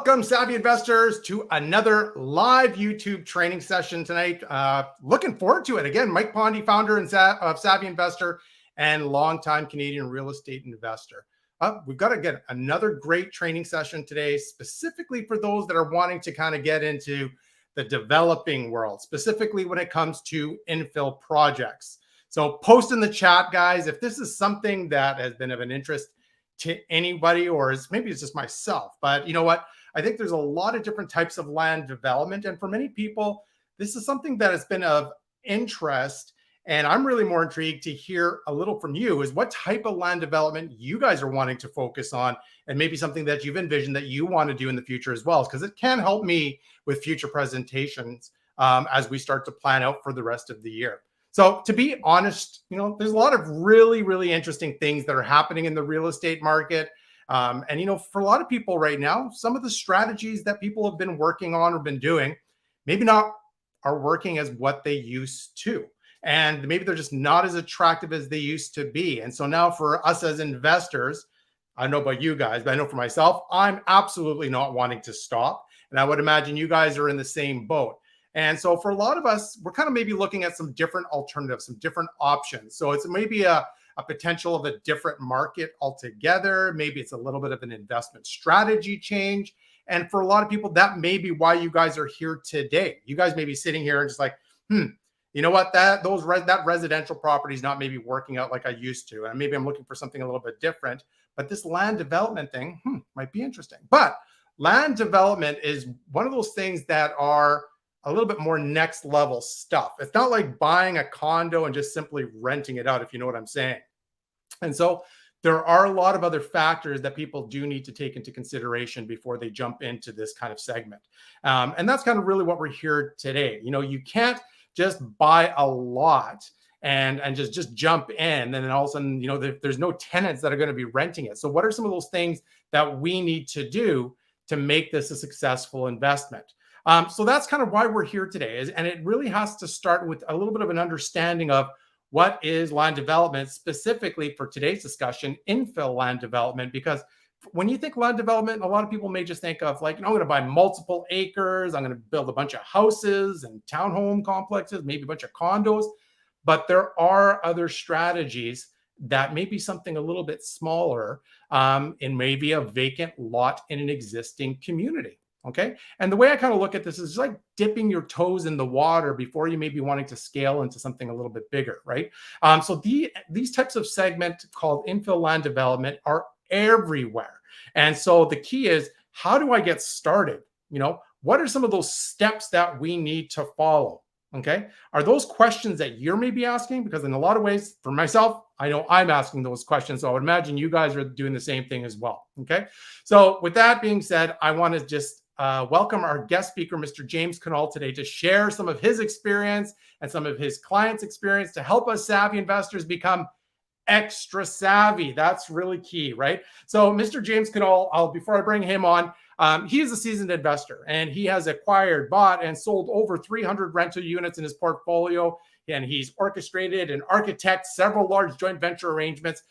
Welcome, savvy investors, to another live YouTube training session tonight. Looking forward to it. Again, Mike Pondy, founder of Savvy Investor and longtime Canadian real estate investor. We've got to get another great training session today, specifically for those that are wanting to kind of get into the developing world, specifically when it comes to infill projects. So post in the chat, guys, if this is something that has been of an interest to anybody, or maybe it's just myself. But you know what? I think there's a lot of different types of land development. And for many people, this is something that has been of interest. And I'm really more intrigued to hear a little from you is what type of land development you guys are wanting to focus on, and maybe something that you've envisioned that you want to do in the future as well, because it can help me with future presentations as we start to plan out for the rest of the year. So to be honest, there's a lot of really, really interesting things that are happening in the real estate market. And, for a lot of people right now, some of the strategies that people have been working on or been doing, maybe not are working as what they used to. And maybe they're just not as attractive as they used to be. And so now for us as investors, I don't know about you guys, but I know for myself, I'm absolutely not wanting to stop. And I would imagine you guys are in the same boat. And so for a lot of us, we're kind of maybe looking at some different alternatives, some different options. So it's maybe a potential of a different market altogether. Maybe it's a little bit of an investment strategy change. And for a lot of people, that may be why you guys are here today. You guys may be sitting here and just like, you know what, that residential property is not maybe working out like I used to. And maybe I'm looking for something a little bit different. But this land development thing might be interesting. But land development is one of those things that are a little bit more next level stuff. It's not like buying a condo and just simply renting it out, if you know what I'm saying. And so there are a lot of other factors that people do need to take into consideration before they jump into this kind of segment. And that's kind of really what we're here today. You can't just buy a lot and just jump in, and then all of a sudden, there's no tenants that are going to be renting it. So what are some of those things that we need to do to make this a successful investment? So that's kind of why we're here today. And it really has to start with a little bit of an understanding of what is land development, specifically for today's discussion, infill land development. Because when you think land development, a lot of people may just think of like, I'm going to buy multiple acres. I'm going to build a bunch of houses and townhome complexes, maybe a bunch of condos. But there are other strategies that may be something a little bit smaller, and maybe a vacant lot in an existing community. Okay. And the way I kind of look at this is like dipping your toes in the water before you may be wanting to scale into something a little bit bigger, right? So these types of segment called infill land development are everywhere. And so the key is, how do I get started? What are some of those steps that we need to follow? Okay. Are those questions that you're maybe asking? Because in a lot of ways, for myself, I know I'm asking those questions. So I would imagine you guys are doing the same thing as well. Okay. So with that being said, I want to just welcome our guest speaker, Mr. James Knull, today to share some of his experience and some of his clients' experience to help us savvy investors become extra savvy. That's really key, right? So Mr. James Knull, before I bring him on, he is a seasoned investor, and he has acquired, bought, and sold over 300 rental units in his portfolio. And he's orchestrated and architected several large joint venture arrangements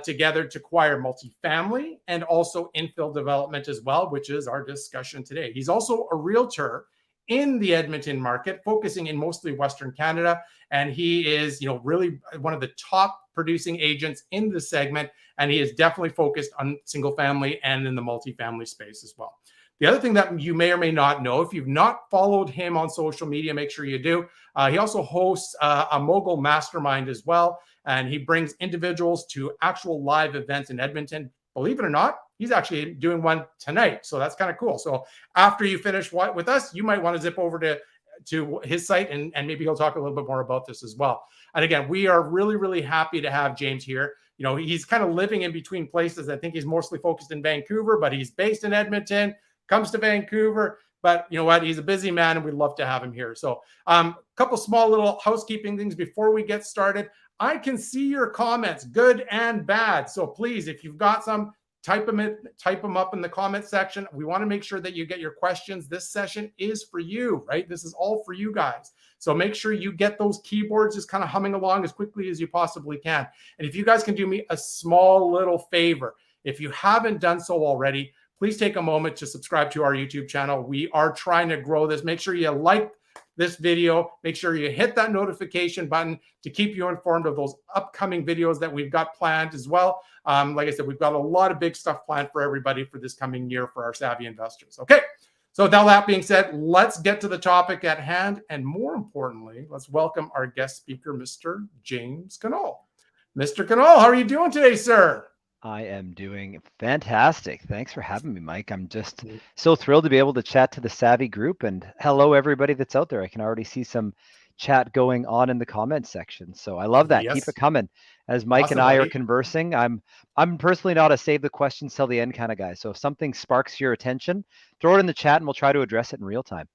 together to acquire multifamily and also infill development as well, which is our discussion today. He's also a realtor in the Edmonton market, focusing in mostly Western Canada. And he is, really one of the top producing agents in the segment. And he is definitely focused on single family and in the multifamily space as well. The other thing that you may or may not know, if you've not followed him on social media, make sure you do. He also hosts a mogul mastermind as well. And he brings individuals to actual live events in Edmonton. Believe it or not, he's actually doing one tonight. So that's kind of cool. So after you finish with us, you might want to zip over to his site, and maybe he'll talk a little bit more about this as well. And again, we are really, really happy to have James here. He's kind of living in between places. I think he's mostly focused in Vancouver, but he's based in Edmonton, comes to Vancouver. But you know what? He's a busy man, and we'd love to have him here. So a couple small little housekeeping things before we get started. I can see your comments, good and bad. So please, if you've got some, type them up in the comment section. We want to make sure that you get your questions. This session is for you, right? This is all for you guys. So make sure you get those keyboards just kind of humming along as quickly as you possibly can. And if you guys can do me a small little favor, if you haven't done so already, please take a moment to subscribe to our YouTube channel. We are trying to grow this. Make sure you like this video. Make sure you hit that notification button to keep you informed of those upcoming videos that we've got planned as well. Like I said, we've got a lot of big stuff planned for everybody for this coming year for our savvy investors. Okay, so now that being said, let's get to the topic at hand. And more importantly, let's welcome our guest speaker, Mr. James Knull. Mr. Knull, how are you doing today, sir? I am doing fantastic. Thanks for having me, Mike. I'm just so thrilled to be able to chat to the Savvy group, and hello everybody that's out there. I can already see some chat going on in the comments section. So I love that. Yes. Keep it coming. As Mike Awesome, and I buddy. are conversing, I'm personally not a save the questions till the end kind of guy. So if something sparks your attention, throw it in the chat and we'll try to address it in real time.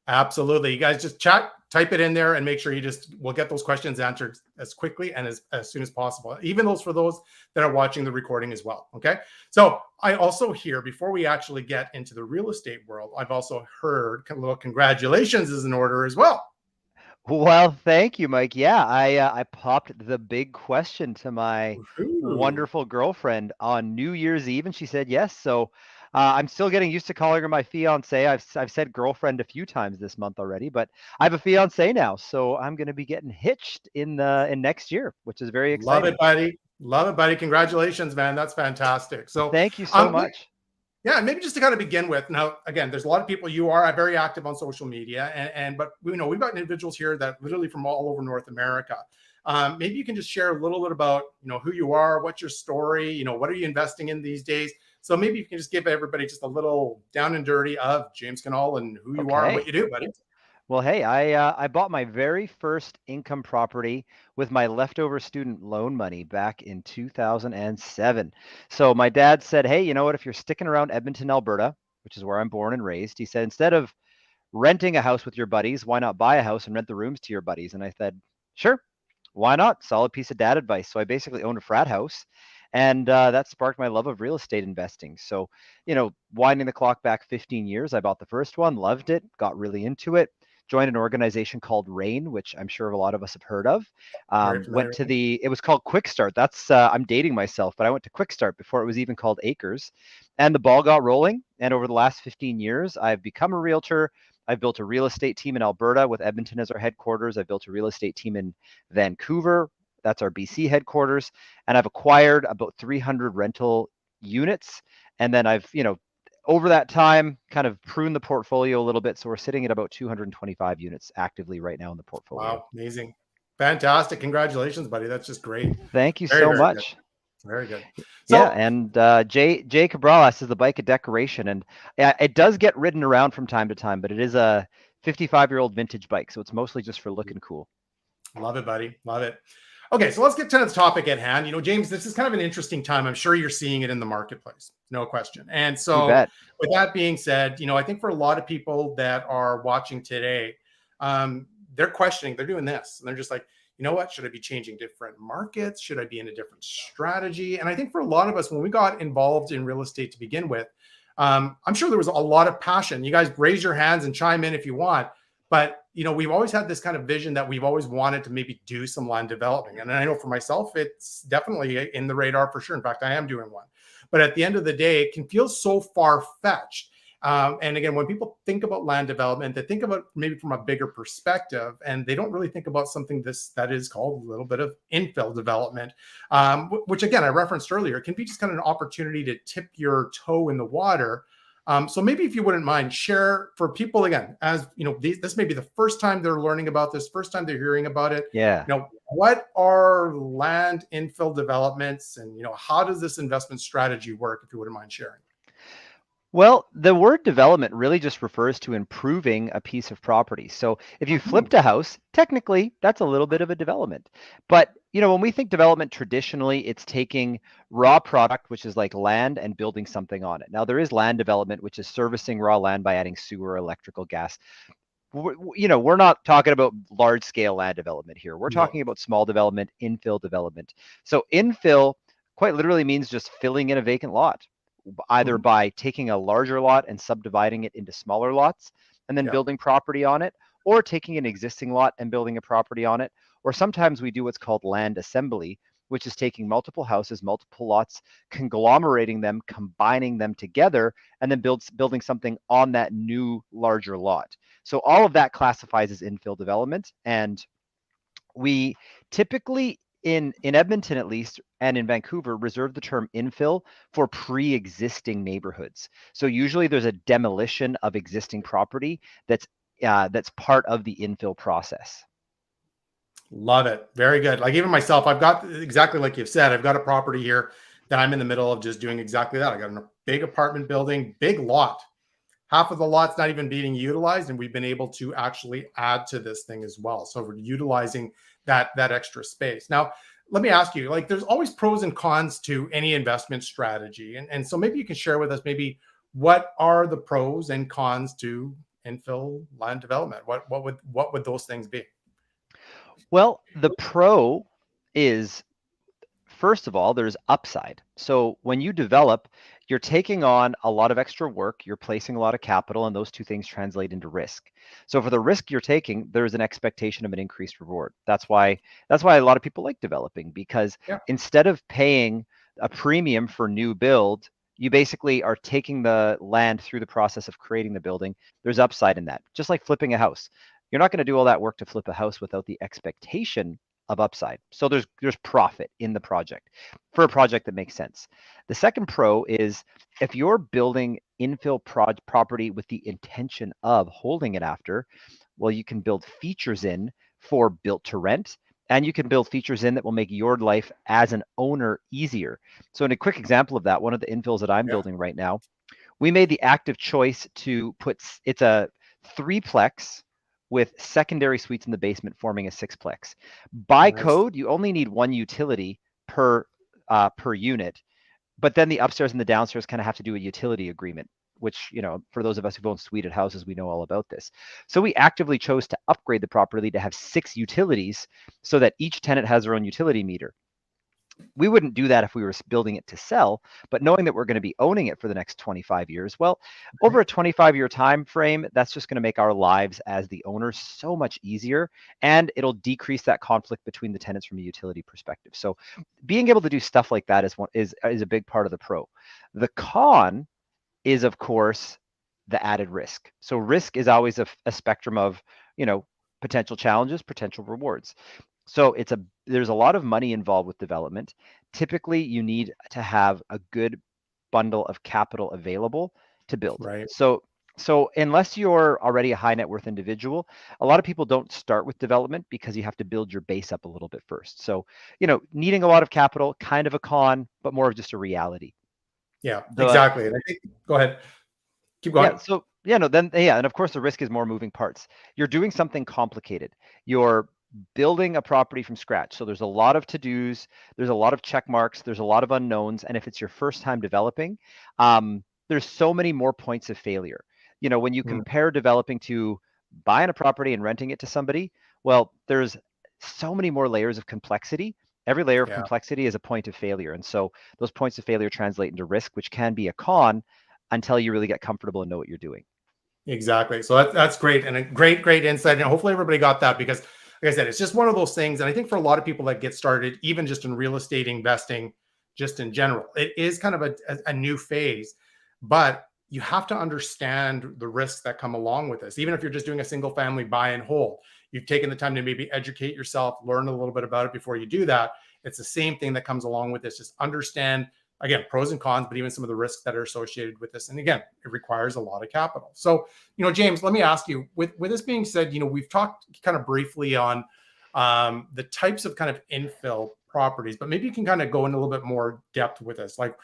Absolutely. You guys just chat, type it in there, and make sure we'll get those questions answered as quickly and as soon as possible. Even those for those that are watching the recording as well. Okay. So I also hear, before we actually get into the real estate world, I've also heard a little congratulations is in order as well. Well, thank you, Mike. Yeah, I popped the big question to my wonderful girlfriend on New Year's Eve, and she said yes. So I'm still getting used to calling her my fiance. I've said girlfriend a few times this month already, but I have a fiance now, so I'm going to be getting hitched in next year, which is very exciting. Love it, buddy. Love it, buddy. Congratulations, man. That's fantastic. So thank you so much. Yeah, maybe just to kind of begin with. Now, again, there's a lot of people. You are very active on social media, but we know we've got individuals here that literally from all over North America. Maybe you can just share a little bit about who you are, what's your story, what are you investing in these days. So maybe you can just give everybody just a little down and dirty of James Knull and who you are and what you do, buddy. Well, hey, I bought my very first income property with my leftover student loan money back in 2007. So my dad said, hey, you know what? If you're sticking around Edmonton, Alberta, which is where I'm born and raised, he said, instead of renting a house with your buddies, why not buy a house and rent the rooms to your buddies? And I said, sure, why not? Solid piece of dad advice. So I basically owned a frat house. And that sparked my love of real estate investing. So, winding the clock back 15 years, I bought the first one, loved it, got really into it. Joined an organization called RAIN, which I'm sure a lot of us have heard of. It was called Quick Start. That's, I'm dating myself, but I went to Quick Start before it was even called Acres. And the ball got rolling. And over the last 15 years, I've become a realtor. I've built a real estate team in Alberta with Edmonton as our headquarters. I've built a real estate team in Vancouver. That's our BC headquarters. And I've acquired about 300 rental units. And then I've, over that time, kind of prune the portfolio a little bit. So we're sitting at about 225 units actively right now in the portfolio. Wow, amazing. Fantastic. Congratulations, buddy. That's just great. Thank you so much. Good. Very good. So, yeah, and Jay Cabral is the bike of decoration. And it does get ridden around from time to time, but it is a 55-year-old vintage bike. So it's mostly just for looking cool. Love it, buddy. Love it. Okay, so let's get to the topic at hand. James, this is kind of an interesting time. I'm sure you're seeing it in the marketplace, no question. And so with that being said, I think for a lot of people that are watching today, they're questioning, they're doing this, and they're just like, what, should I be changing different markets? Should I be in a different strategy? And I think for a lot of us, when we got involved in real estate to begin with, I'm sure there was a lot of passion. You guys raise your hands and chime in if you want. But, we've always had this kind of vision that we've always wanted to maybe do some land development. And I know for myself, it's definitely in the radar for sure. In fact, I am doing one. But at the end of the day, it can feel so far-fetched. And again, when people think about land development, they think about maybe from a bigger perspective, and they don't really think about something that is called a little bit of infill development, which again, I referenced earlier, can be just kind of an opportunity to tip your toe in the water. So maybe if you wouldn't mind, share for people, again, as this may be the first time they're learning about this, first time they're hearing about it. Yeah. What are land infill developments, and how does this investment strategy work, if you wouldn't mind sharing? Well, the word development really just refers to improving a piece of property. So if you flipped a house, technically that's a little bit of a development. But, when we think development traditionally, it's taking raw product, which is like land, and building something on it. Now, there is land development, which is servicing raw land by adding sewer, electrical, gas. We're not talking about large scale land development here. We're talking about small development, infill development. So infill quite literally means just filling in a vacant lot, either by taking a larger lot and subdividing it into smaller lots and then building property on it, or taking an existing lot and building a property on it. Or sometimes we do what's called land assembly, which is taking multiple houses, multiple lots, conglomerating them, combining them together, and then building something on that new larger lot. So all of that classifies as infill development. And we typically in Edmonton, at least, and in Vancouver, reserve the term infill for pre-existing neighborhoods. So usually there's a demolition of existing property that's part of the infill process. Love it. Very good. Like even myself, I've got exactly like you've said, I've got a property here that I'm in the middle of just doing exactly that. I got a big apartment building, big lot. Half of the lot's not even being utilized, and we've been able to actually add to this thing as well. So we're utilizing that extra space. Now, let me ask you, like there's always pros and cons to any investment strategy. And so maybe you can share with us maybe what are the pros and cons to infill land development? What would those things be? Well, the pro is, first of all, there's upside. So when you develop, you're taking on a lot of extra work, you're placing a lot of capital, and those two things translate into risk. So for the risk you're taking, there's an expectation of an increased reward. That's why a lot of people like developing, because Yeah. instead of paying a premium for new build, you basically are taking the land through the process of creating the building. There's upside in that. Just like flipping a house. You're not going to do all that work to flip a house without the expectation of upside. So there's profit in the project for a project that makes sense. The second pro is if you're building infill property with the intention of holding it after, well, you can build features in for built to rent, and you can build features in that will make your life as an owner easier. So in a quick example of that, one of the infills that I'm building right now, we made the active choice to put, it's a threeplex with secondary suites in the basement forming a sixplex. By Nice. code, you only need one utility per unit, but then the upstairs and the downstairs kind of have to do a utility agreement, which, for those of us who've owned suited houses, we know all about this. So we actively chose to upgrade the property to have 6 utilities so that each tenant has their own utility meter. We wouldn't do that if we were building it to sell, but knowing that we're going to be owning it for the next 25 years, well, over a 25-year time frame, that's just going to make our lives as the owners so much easier, and it'll decrease that conflict between the tenants from a utility perspective. So being able to do stuff like that is a big part of the pro. The con is, of course, the added risk. So risk is always a spectrum of, potential challenges, potential rewards. So there's a lot of money involved with development. Typically, you need to have a good bundle of capital available to build. Right. So unless you're already a high net worth individual, a lot of people don't start with development because you have to build your base up a little bit first. So, needing a lot of capital, kind of a con, but more of just a reality. Yeah, exactly. And I think, go ahead. Keep going. Yeah. So and of course the risk is more moving parts. You're doing something complicated. You're building a property from scratch. So there's a lot of to-dos, there's a lot of check marks, there's a lot of unknowns. And if it's your first time developing, there's so many more points of failure. When you compare developing to buying a property and renting it to somebody, well, there's so many more layers of complexity. Every layer of complexity is a point of failure. And so those points of failure translate into risk, which can be a con until you really get comfortable and know what you're doing. Exactly. So that's great, and a great insight. And hopefully everybody got that, because like I said, it's just one of those things. And I think for a lot of people that get started, even just in real estate investing, just in general, it is kind of a new phase, but you have to understand the risks that come along with this. Even if you're just doing a single family buy and hold, you've taken the time to maybe educate yourself, learn a little bit about it before you do that. It's the same thing that comes along with this. Just understand, again, pros and cons, but even some of the risks that are associated with this. And again, it requires a lot of capital. So, James, let me ask you, with this being said, we've talked kind of briefly on the types of kind of infill properties, but maybe you can kind of go into a little bit more depth with this. Like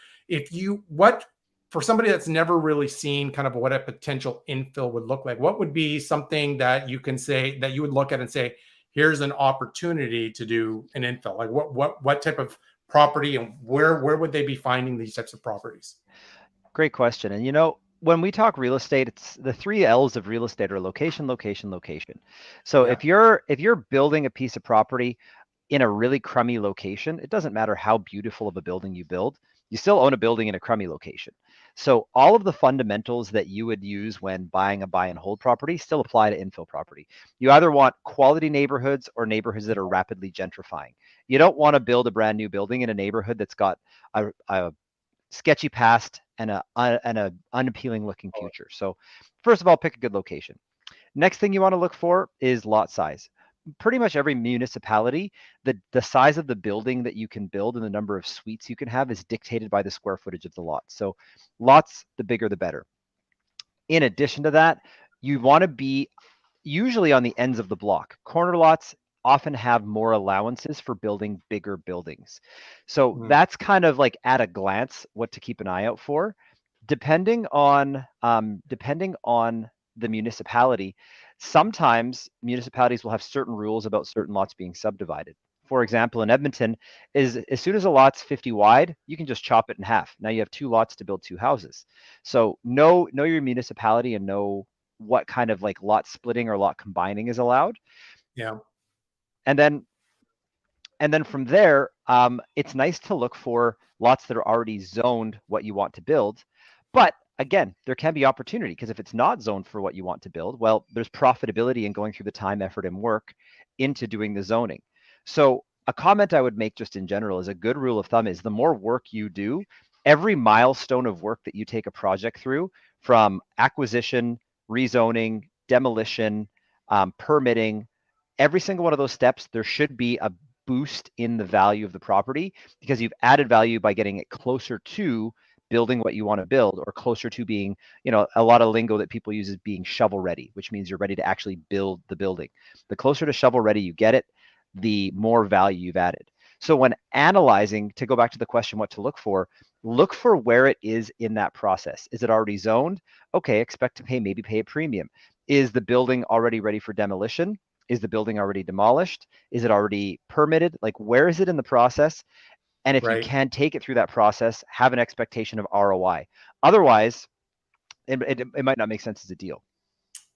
for somebody that's never really seen kind of what a potential infill would look like, what would be something that you can say that you would look at and say, here's an opportunity to do an infill? Like what type of property, and where would they be finding these types of properties? Great question. And when we talk real estate, it's the 3 L's of real estate are location, location, location. So if you're building a piece of property in a really crummy location, it doesn't matter how beautiful of a building you build, you still own a building in a crummy location. So all of the fundamentals that you would use when buying a buy and hold property still apply to infill property. You either want quality neighborhoods or neighborhoods that are rapidly gentrifying. You don't want to build a brand new building in a neighborhood that's got a sketchy past and a unappealing looking future. So first of all, pick a good location. Next thing you want to look for is lot size. Pretty much every municipality, the size of the building that you can build and the number of suites you can have is dictated by the square footage of the lot. So lots, the bigger the better. In addition to that, you want to be usually on the ends of the block. Corner lots often have more allowances for building bigger buildings. So that's kind of like at a glance what to keep an eye out for. Depending on the municipality, sometimes municipalities will have certain rules about certain lots being subdivided. For example, in Edmonton, is as soon as a lot's 50 wide, you can just chop it in half. Now you have 2 lots to build 2 houses. So know your municipality and know what kind of like lot splitting or lot combining is allowed. Yeah. And then from there, it's nice to look for lots that are already zoned what you want to build. But again, there can be opportunity because if it's not zoned for what you want to build, well, there's profitability in going through the time, effort, and work into doing the zoning. So a comment I would make just in general is a good rule of thumb is the more work you do, every milestone of work that you take a project through, from acquisition, rezoning, demolition, permitting, every single one of those steps, there should be a boost in the value of the property because you've added value by getting it closer to building what you want to build, or closer to being, a lot of lingo that people use is being shovel ready, which means you're ready to actually build the building. The closer to shovel ready you get it, the more value you've added. So when analyzing, to go back to the question, what to look for where it is in that process. Is it already zoned? Okay, expect to maybe pay a premium. Is the building already ready for demolition? Is the building already demolished? Is it already permitted? Like, where is it in the process? And if you can take it through that process, have an expectation of ROI. Otherwise, it might not make sense as a deal.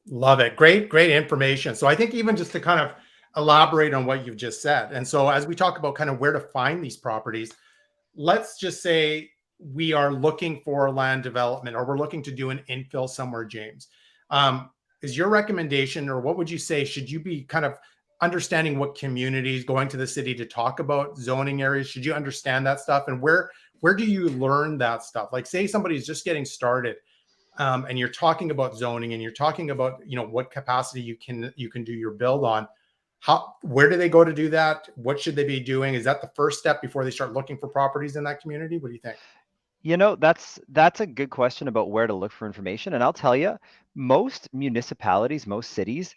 Love it. Great information. So I think even just to kind of elaborate on what you've just said. And so as we talk about kind of where to find these properties, let's just say we are looking for land development, or we're looking to do an infill somewhere, James. Is your recommendation, or what would you say, should you be kind of understanding what communities, going to the city to talk about zoning areas? Should you understand that stuff? And where do you learn that stuff? Like, say somebody's just getting started, and you're talking about zoning, and you're talking about, what capacity you can do your build on. Where do they go to do that? What should they be doing? Is that the first step before they start looking for properties in that community? What do you think? That's a good question about where to look for information. And I'll tell you, most municipalities, most cities,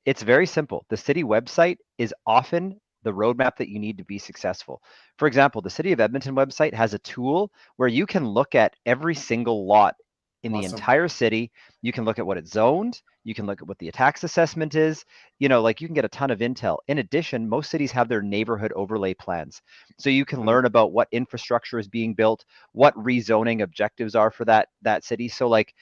it's very simple. The city website is often the roadmap that you need to be successful. For example, the City of Edmonton website has a tool where you can look at every single lot in the entire city. You can look at what it's zoned. You can look at what the tax assessment is. Like, you can get a ton of intel. In addition, most cities have their neighborhood overlay plans. So you can learn about what infrastructure is being built, what rezoning objectives are for that city. So like,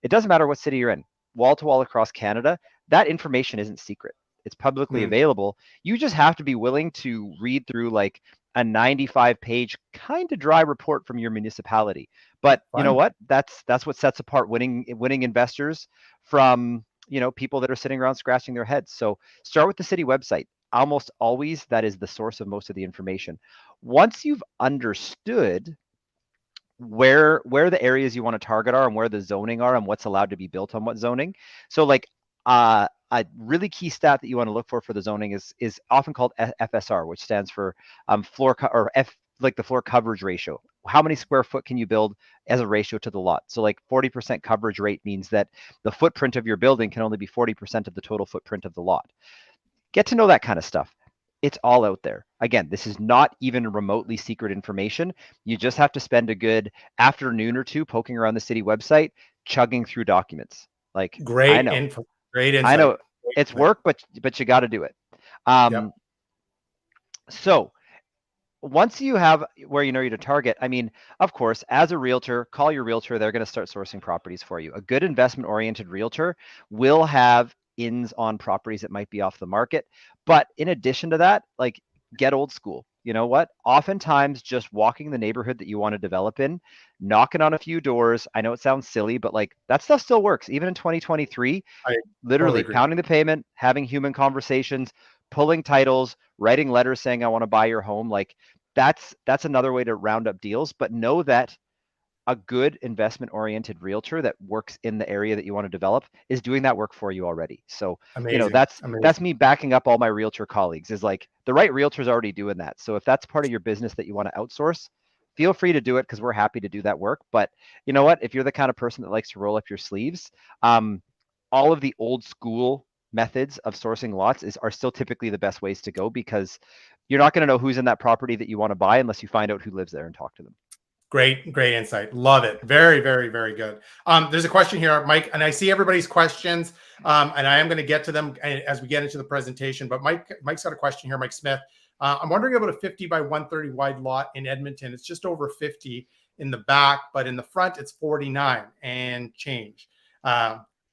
it doesn't matter what city you're in, wall to wall across Canada, that information isn't secret. It's publicly available. You just have to be willing to read through like a 95-page kind of dry report from your municipality. But you know what? That's what sets apart winning investors from, people that are sitting around scratching their heads. So start with the city website. Almost always that is the source of most of the information. Once you've understood where the areas you want to target are and where the zoning are and what's allowed to be built on what zoning. So like, a really key stat that you want to look for the zoning is often called FSR, which stands for the floor coverage ratio. How many square foot can you build as a ratio to the lot? So like 40% coverage rate means that the footprint of your building can only be 40% of the total footprint of the lot. Get to know that kind of stuff. It's all out there. Again, this is not even remotely secret information. You just have to spend a good afternoon or two poking around the city website, chugging through documents. Like, great info, great insight. I know it's work, but you got to do it. So once you have where you know you're to target, I mean, of course, as a realtor, call your realtor. They're going to start sourcing properties for you. A good investment-oriented realtor will have ins on properties that might be off the market. But in addition to that, like, get old school. you know what? Oftentimes just walking the neighborhood that you want to develop in, knocking on a few doors. I know it sounds silly, but like that stuff still works. Even in 2023, I totally literally agree. pounding the pavement, having human conversations, pulling titles, writing letters saying I want to buy your home. Like that's another way to round up deals. But know that a good investment oriented realtor that works in the area that you want to develop is doing that work for you already. So, Amazing. that's me backing up all my realtor colleagues, is like the right realtor's already doing that. So if that's part of your business that you want to outsource, feel free to do it, because we're happy to do that work. But you know what? If you're the kind of person that likes to roll up your sleeves, all of the old school methods of sourcing lots are still typically the best ways to go, because you're not going to know who's in that property that you want to buy unless you find out who lives there and talk to them. Great insight. Love it. Very, very, very good. There's a question here, Mike, and I see everybody's questions, and I am going to get to them as we get into the presentation. But Mike's got a question here, Mike Smith. I'm wondering about a 50 by 130 wide lot in Edmonton. It's just over 50 in the back, but in the front, it's 49 and change.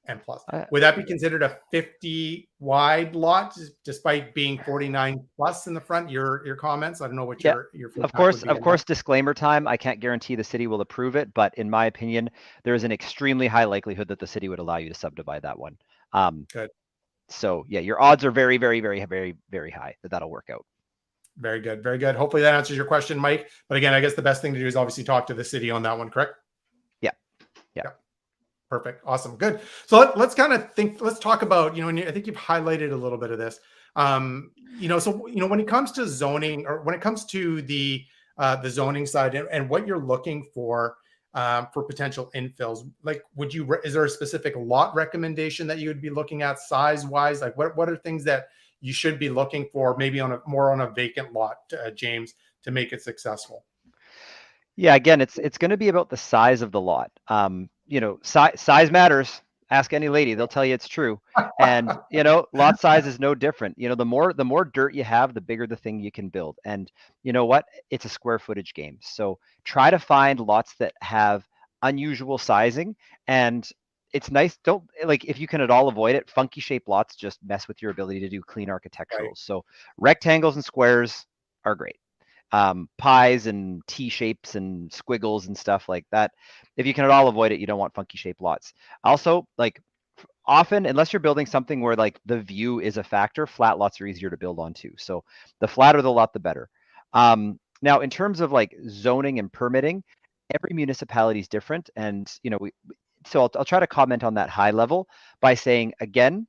And plus, would that be considered a 50 wide lot despite being 49 plus in the front? Your comments? I don't know what your of course, disclaimer time. I can't guarantee the city will approve it, but in my opinion, there is an extremely high likelihood that the city would allow you to subdivide that one. Good. So yeah, your odds are very, very, very, very, very high that that'll work out. Very good. Very good. Hopefully that answers your question, Mike. But again, I guess the best thing to do is obviously talk to the city on that one, correct? Yeah. Perfect. Awesome. Good. So let's kind of let's talk about, and I think you've highlighted a little bit of this. When it comes to zoning, or when it comes to the zoning side and what you're looking for potential infills, like is there a specific lot recommendation that you would be looking at size wise? Like what are things that you should be looking for maybe more on a vacant lot, James, to make it successful? Yeah, again, it's going to be about the size of the lot. Size matters. Ask any lady, they'll tell you it's true. And lot size is no different. The more dirt you have, the bigger the thing you can build. And you know what? It's a square footage game. So try to find lots that have unusual sizing. And it's nice. Don't, like, if you can at all avoid it, funky shaped lots just mess with your ability to do clean architecturals. Right. So rectangles and squares are great. Pies and T-shapes and squiggles and stuff like that. If you can at all avoid it, you don't want funky shaped lots. Also, like, often, unless you're building something where like the view is a factor, flat lots are easier to build on too. So the flatter the lot, the better. Now, in terms of like zoning and permitting, every municipality is different. And, so I'll try to comment on that high level by saying, again,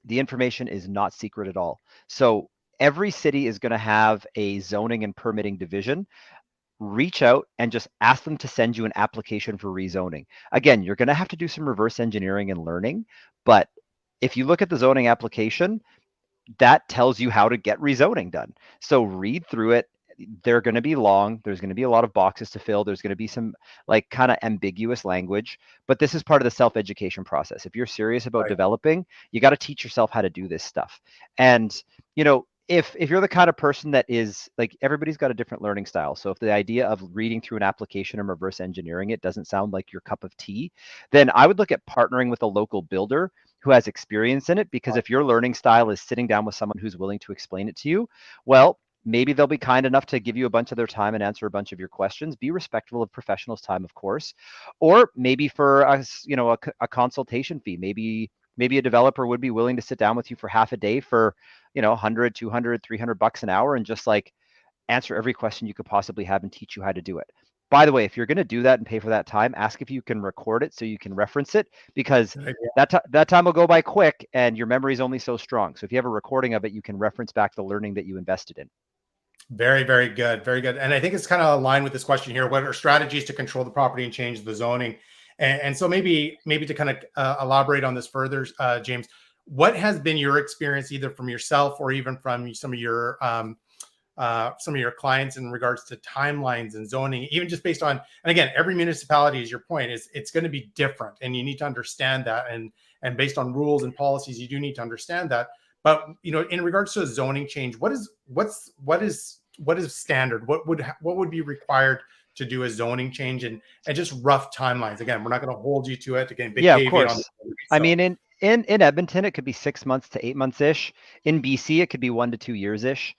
the information is not secret at all. So every city is going to have a zoning and permitting division. Reach out and just ask them to send you an application for rezoning. Again, you're going to have to do some reverse engineering and learning, but if you look at the zoning application, that tells you how to get rezoning done. So read through it. They're going to be long. There's going to be a lot of boxes to fill. There's going to be some like kind of ambiguous language, but this is part of the self-education process. If you're serious about developing, you got to teach yourself how to do this stuff. And, if you're the kind of person that is like, everybody's got a different learning style. So if the idea of reading through an application and reverse engineering it doesn't sound like your cup of tea, then I would look at partnering with a local builder who has experience in it. Because if your learning style is sitting down with someone who's willing to explain it to you, well, maybe they'll be kind enough to give you a bunch of their time and answer a bunch of your questions. Be respectful of professionals' time, of course. Or maybe for a consultation fee, maybe a developer would be willing to sit down with you for half a day for, 100, 200, 300 bucks an hour and just like answer every question you could possibly have and teach you how to do it. By the way, if you're going to do that and pay for that time, ask if you can record it so you can reference it, because that time will go by quick and your memory is only so strong. So if you have a recording of it, you can reference back the learning that you invested in. Very, very good. Very good. And I think it's kind of aligned with this question here. What are strategies to control the property and change the zoning? And so maybe to kind of elaborate on this further, James, what has been your experience either from yourself or even from some of your clients in regards to timelines and zoning, even just based on, and again, every municipality, as your point is, it's going to be different and you need to understand that. And based on rules and policies, you do need to understand that. But, in regards to a zoning change, what is standard? What would be required to do a zoning change, and just rough timelines? Again, we're not going to hold you to it. Again, big yeah, of course. on this, I mean, in Edmonton, it could be 6 months to 8 months ish. In BC, it could be 1 to 2 years ish.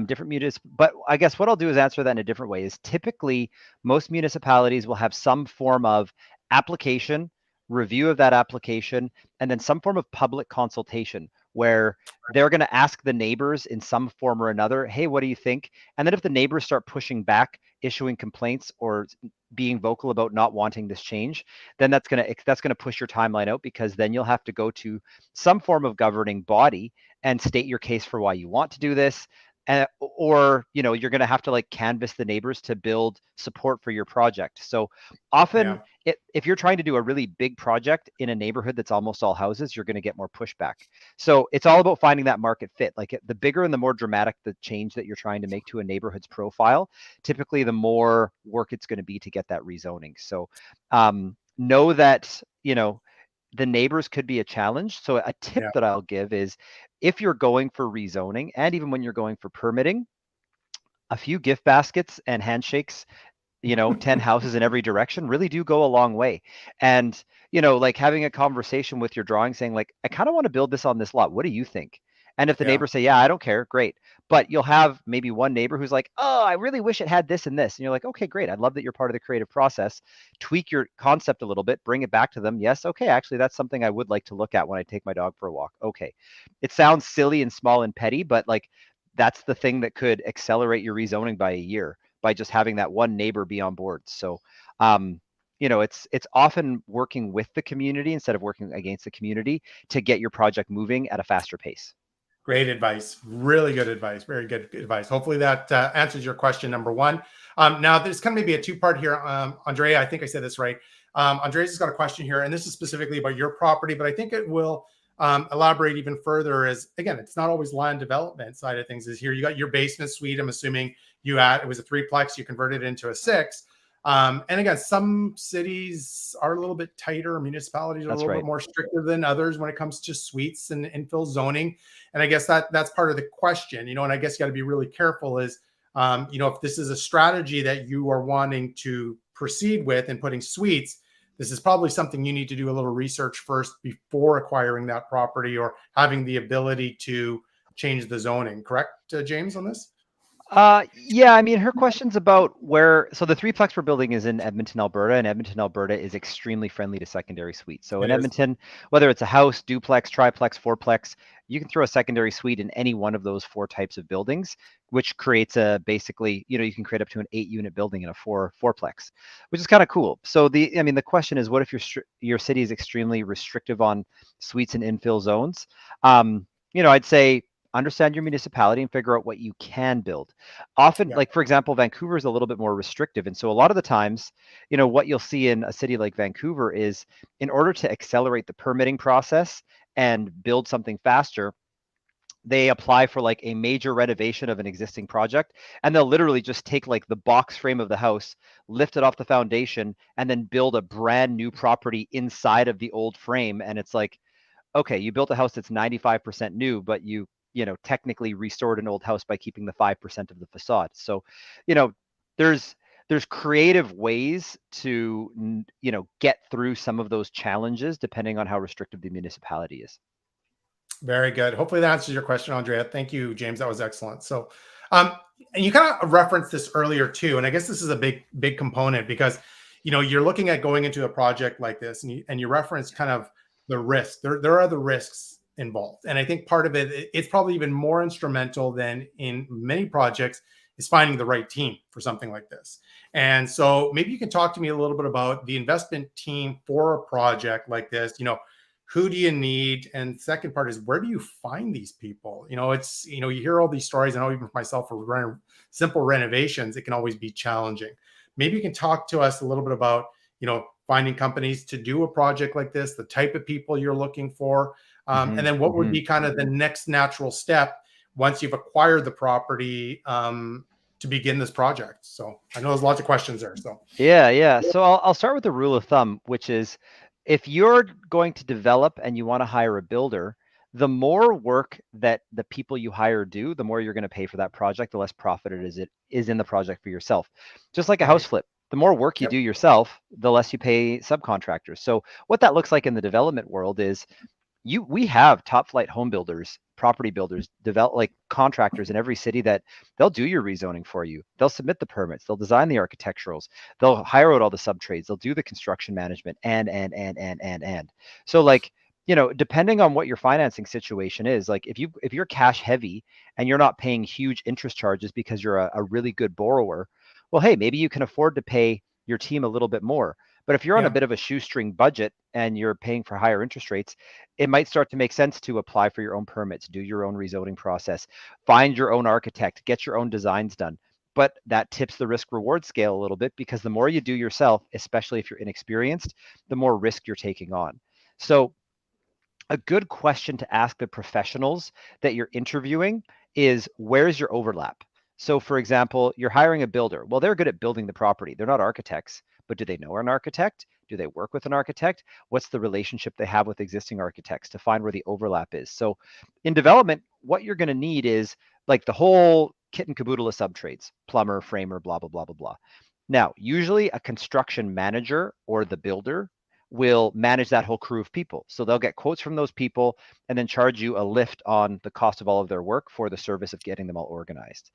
Different but I guess what I'll do is answer that in a different way. Is typically most municipalities will have some form of application, review of that application, and then some form of public consultation where they're going to ask the neighbors in some form or another, hey, what do you think? And then if the neighbors start pushing back, issuing complaints, or being vocal about not wanting this change, then that's gonna push your timeline out, because then you'll have to go to some form of governing body and state your case for why you want to do this. Or you're going to have to like canvass the neighbors to build support for your project. So often if you're trying to do a really big project in a neighborhood that's almost all houses, you're going to get more pushback. So it's all about finding that market fit. Like the bigger and the more dramatic the change that you're trying to make to a neighborhood's profile, typically the more work it's going to be to get that rezoning. So know that the neighbors could be a challenge. So a tip that I'll give is, if you're going for rezoning, and even when you're going for permitting, a few gift baskets and handshakes, 10 houses in every direction really do go a long way. And, like having a conversation with your drawing saying like, I kind of want to build this on this lot. What do you think? And if the neighbors say, yeah, I don't care, great. But you'll have maybe one neighbor who's like, oh, I really wish it had this and this. And you're like, okay, great. I love that you're part of the creative process. Tweak your concept a little bit, bring it back to them. Yes, okay, actually, that's something I would like to look at when I take my dog for a walk. Okay. It sounds silly and small and petty, but like that's the thing that could accelerate your rezoning by a year, by just having that one neighbor be on board. So, it's often working with the community instead of working against the community to get your project moving at a faster pace. Great advice. Really good advice. Very good advice. Hopefully that answers your question number one. Now, there's kind of maybe a two-part here. Andrea, I think I said this right. Andrea's has got a question here, and this is specifically about your property, but I think it will elaborate even further. As again, it's not always land development side of things. Is here you got your basement suite. I'm assuming it was a threeplex. You converted it into a six. And again, some cities are a little bit tighter. Municipalities are a little bit more restrictive than others when it comes to suites and infill zoning. And I guess that's part of the question, and I guess you got to be really careful is, if this is a strategy that you are wanting to proceed with and putting suites, this is probably something you need to do a little research first before acquiring that property or having the ability to change the zoning. Correct, James, on this? Yeah, I mean, her question's about so the threeplex we're building is in Edmonton, Alberta, and Edmonton, Alberta is extremely friendly to secondary suites. So in Edmonton, whether it's a house, duplex, triplex, fourplex, you can throw a secondary suite in any one of those four types of buildings, which creates basically, you can create up to an 8-unit building in a fourplex, which is kind of cool. So the question is, what if your city is extremely restrictive on suites and infill zones? I'd say understand your municipality and figure out what you can build. Often, like for example, Vancouver is a little bit more restrictive. And so a lot of the times, what you'll see in a city like Vancouver is, in order to accelerate the permitting process and build something faster, they apply for like a major renovation of an existing project, and they'll literally just take like the box frame of the house, lift it off the foundation, and then build a brand new property inside of the old frame. And it's like, okay, you built a house that's 95% new, but you technically restored an old house by keeping the 5% of the facade. So, there's creative ways to, get through some of those challenges depending on how restrictive the municipality is. Very good. Hopefully that answers your question, Andrea. Thank you, James. That was excellent. So, and you kind of referenced this earlier too, and I guess this is a big component because, you're looking at going into a project like this, and you referenced kind of the risk. There are the risks involved, and I think part of it's probably even more instrumental than in many projects is finding the right team for something like this. And so maybe you can talk to me a little bit about the investment team for a project like this. Who do you need? And second part is, where do you find these people? It's, you hear all these stories. I know even for myself, for simple renovations, it can always be challenging. Maybe you can talk to us a little bit about, finding companies to do a project like this, the type of people you're looking for, and then what would be kind of the next natural step once you've acquired the property to begin this project. So I know there's lots of questions there. So yeah. So I'll start with the rule of thumb, which is, if you're going to develop and you want to hire a builder, the more work that the people you hire do, the more you're going to pay for that project, the less profit it is in the project for yourself. Just like a house flip, the more work you do yourself, the less you pay subcontractors. So what that looks like in the development world is, we have top flight home builders, property builders, develop like contractors in every city that they'll do your rezoning for you. They'll submit the permits, they'll design the architecturals, they'll hire out all the sub trades, they'll do the construction management, and. So like, depending on what your financing situation is, like if you're cash heavy and you're not paying huge interest charges because you're a really good borrower, well, hey, maybe you can afford to pay your team a little bit more. But if you're on a Yeah. bit of a shoestring budget and you're paying for higher interest rates, it might start to make sense to apply for your own permits, do your own rezoning process, find your own architect, get your own designs done. But that tips the risk reward scale a little bit, because the more you do yourself, especially if you're inexperienced, the more risk you're taking on. So a good question to ask the professionals that you're interviewing is, where's your overlap? So for example, you're hiring a builder. Well, they're good at building the property. They're not architects, but do they know an architect? Do they work with an architect? What's the relationship they have with existing architects, to find where the overlap is? So in development, what you're going to need is like the whole kit and caboodle of subtrades: plumber, framer, blah, blah, blah, blah, blah. Now, usually a construction manager or the builder will manage that whole crew of people. So they'll get quotes from those people and then charge you a lift on the cost of all of their work for the service of getting them all organized.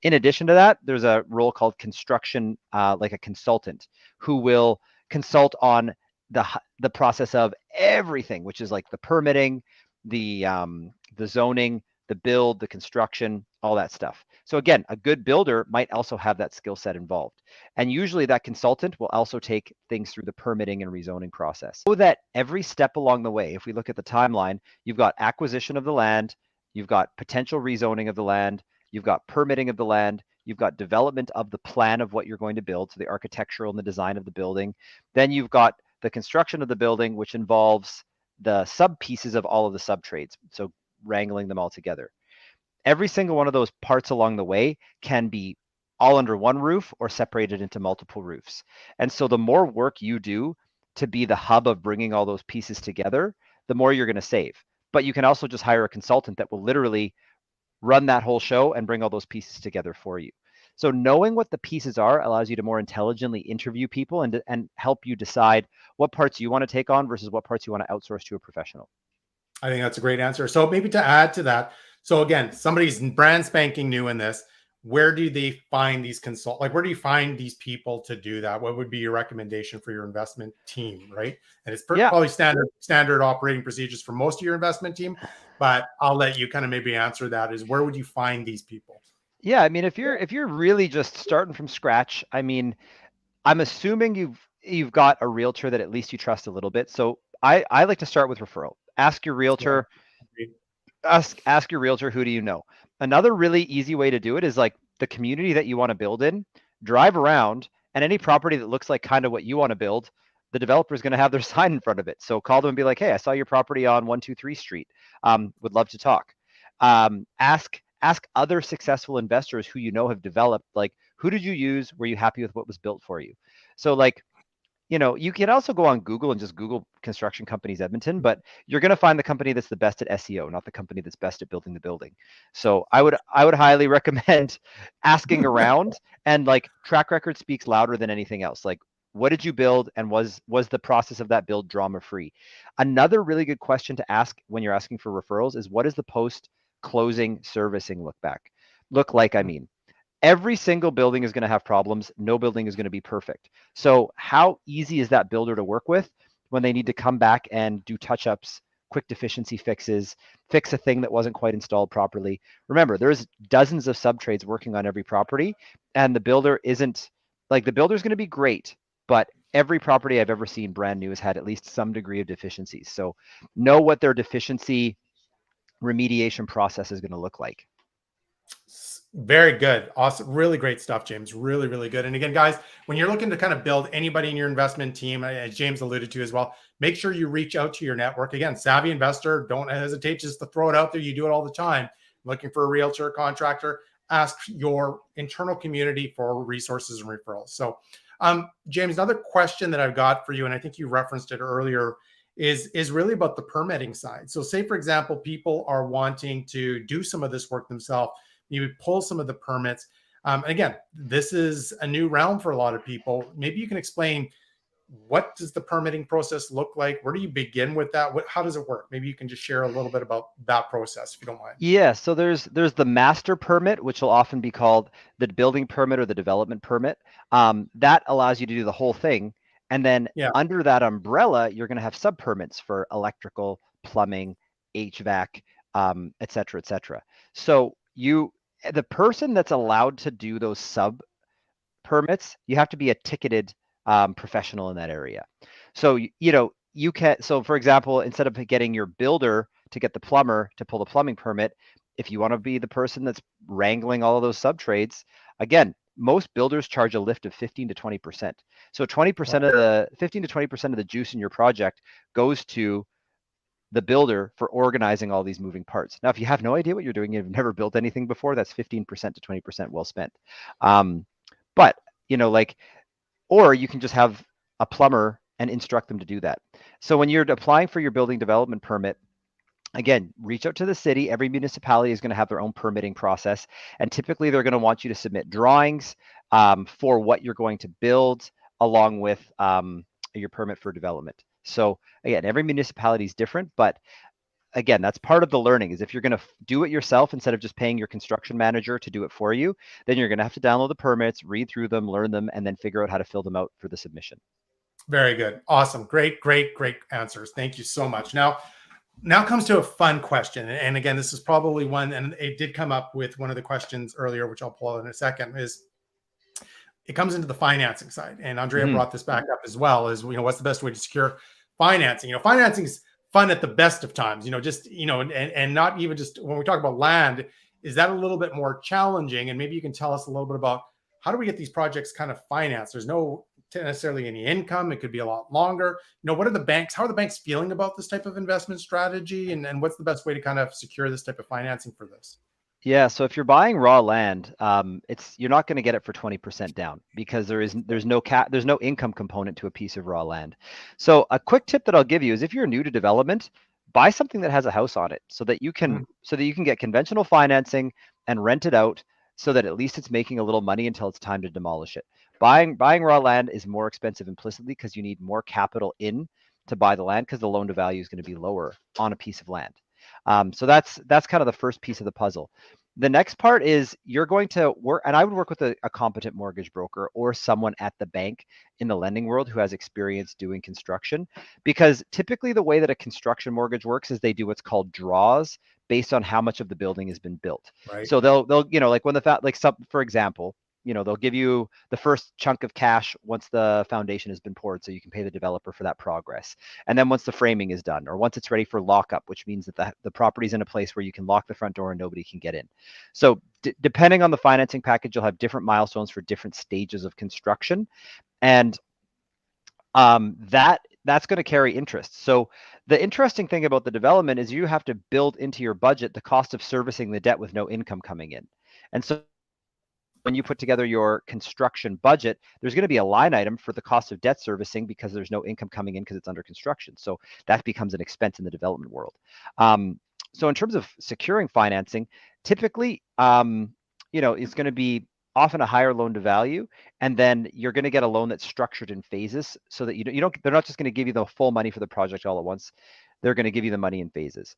In addition to that, there's a role called construction, like a consultant, who will consult on the process of everything, which is like the permitting, the zoning, the build, the construction, all that stuff. So again, a good builder might also have that skill set involved. And usually that consultant will also take things through the permitting and rezoning process. So that every step along the way, if we look at the timeline, you've got acquisition of the land, you've got potential rezoning of the land, you've got permitting of the land, you've got development of the plan of what you're going to build, so the architectural and the design of the building. Then you've got the construction of the building, which involves the sub pieces of all of the sub trades. So wrangling them all together. Every single one of those parts along the way can be all under one roof or separated into multiple roofs. And so the more work you do to be the hub of bringing all those pieces together, the more you're going to save. But you can also just hire a consultant that will literally run that whole show and bring all those pieces together for you. So knowing what the pieces are allows you to more intelligently interview people and help you decide what parts you want to take on versus what parts you want to outsource to a professional. I think that's a great answer. So maybe to add to that, so again, somebody's brand spanking new in this. Where do they find these like where do you find these people to do that? What would be your recommendation for your investment team, right? And it's Yeah. probably standard operating procedures for most of your investment team, but I'll let you kind of maybe answer that. Is where would you find these people? Yeah, I mean, if you're really just starting from scratch, I mean, I'm assuming you've got a realtor that at least you trust a little bit. So I like to start with referral. Ask your Yeah. realtor, ask your realtor, who do you know? Another really easy way to do it is like the community that you want to build in, drive around, and any property that looks like kind of what you want to build, the developer is going to have their sign in front of it. So call them and be like, hey, I saw your property on 123 Street. Would love to talk. Ask other successful investors who you know have developed, like, who did you use? Were you happy with what was built for you? So like, you can also go on Google and just Google construction companies Edmonton, but you're going to find the company that's the best at SEO, not the company that's best at building the building. So I would highly recommend asking around, and like track record speaks louder than anything else. Like, what did you build, and was the process of that build drama free? Another really good question to ask when you're asking for referrals is, what is the post closing servicing look like? I mean, every single building is going to have problems. No building is going to be perfect. So how easy is that builder to work with when they need to come back and do touch-ups, quick deficiency fixes, fix a thing that wasn't quite installed properly? Remember, there's dozens of subtrades working on every property, and the builder's going to be great, but every property I've ever seen brand new has had at least some degree of deficiencies. So know what their deficiency remediation process is going to look like. Very good. Awesome. Really great stuff, James. Really, really good. And again, guys, when you're looking to kind of build anybody in your investment team, as James alluded to as well, make sure you reach out to your network. Again, savvy investor, don't hesitate just to throw it out there. You do it all the time. Looking for a realtor, contractor, ask your internal community for resources and referrals. So, James, another question that I've got for you, and I think you referenced it earlier, is really about the permitting side. So say, for example, people are wanting to do some of this work themselves. You pull some of the permits. Again, this is a new realm for a lot of people. Maybe you can explain what does the permitting process look like? Where do you begin with that? How does it work? Maybe you can just share a little bit about that process, if you don't mind. Yeah, so there's the master permit, which will often be called the building permit or the development permit. That allows you to do the whole thing. And then Yeah. under that umbrella, you're going to have sub permits for electrical, plumbing, HVAC, et cetera, et cetera. So the person that's allowed to do those sub permits, you have to be a ticketed professional in that area. So you can. So for example, instead of getting your builder to get the plumber to pull the plumbing permit, if you want to be the person that's wrangling all of those sub trades, again, most builders charge a lift of 15 to 20%. So 20% of the 15 to 20% of the juice in your project goes to the builder for organizing all these moving parts. Now, if you have no idea what you're doing, you've never built anything before, that's 15% to 20% well spent. But or you can just have a plumber and instruct them to do that. So when you're applying for your building development permit, again, reach out to the city. Every municipality is going to have their own permitting process. And typically they're going to want you to submit drawings for what you're going to build along with your permit for development. So again, every municipality is different, but again, that's part of the learning is if you're going to do it yourself instead of just paying your construction manager to do it for you, then you're going to have to download the permits, read through them, learn them, and then figure out how to fill them out for the submission. Very good. Awesome. Great answers. Thank you so much. Now comes to a fun question. And again, this is probably one, and it did come up with one of the questions earlier, which I'll pull out in a second, is it comes into the financing side. And Andrea brought this back up as well, is, what's the best way to secure financing? Financing is fun at the best of times, and not even just when we talk about land, is that a little bit more challenging? And maybe you can tell us a little bit about how do we get these projects kind of financed? There's no necessarily any income. It could be a lot longer. How are the banks feeling about this type of investment strategy? And what's the best way to kind of secure this type of financing for this? Yeah, so if you're buying raw land, you're not going to get it for 20% down because there's no income component to a piece of raw land. So a quick tip that I'll give you is if you're new to development, buy something that has a house on it so that you can get conventional financing and rent it out so that at least it's making a little money until it's time to demolish it. Buying raw land is more expensive implicitly because you need more capital in to buy the land because the loan to value is going to be lower on a piece of land. So that's kind of the first piece of the puzzle. The next part is you're going to work, and I would work with a competent mortgage broker or someone at the bank in the lending world who has experience doing construction, because typically the way that a construction mortgage works is they do what's called draws based on how much of the building has been built. Right. So they'll like when for example, they'll give you the first chunk of cash once the foundation has been poured so you can pay the developer for that progress. And then once the framing is done, or once it's ready for lockup, which means that the property's in a place where you can lock the front door and nobody can get in. So depending on the financing package, you'll have different milestones for different stages of construction. And that's going to carry interest. So the interesting thing about the development is you have to build into your budget the cost of servicing the debt with no income coming in. And so when you put together your construction budget, there's going to be a line item for the cost of debt servicing because there's no income coming in because it's under construction. So that becomes an expense in the development world. So in terms of securing financing, typically, it's going to be often a higher loan to value, and then you're going to get a loan that's structured in phases so that they're not just going to give you the full money for the project all at once. They're going to give you the money in phases.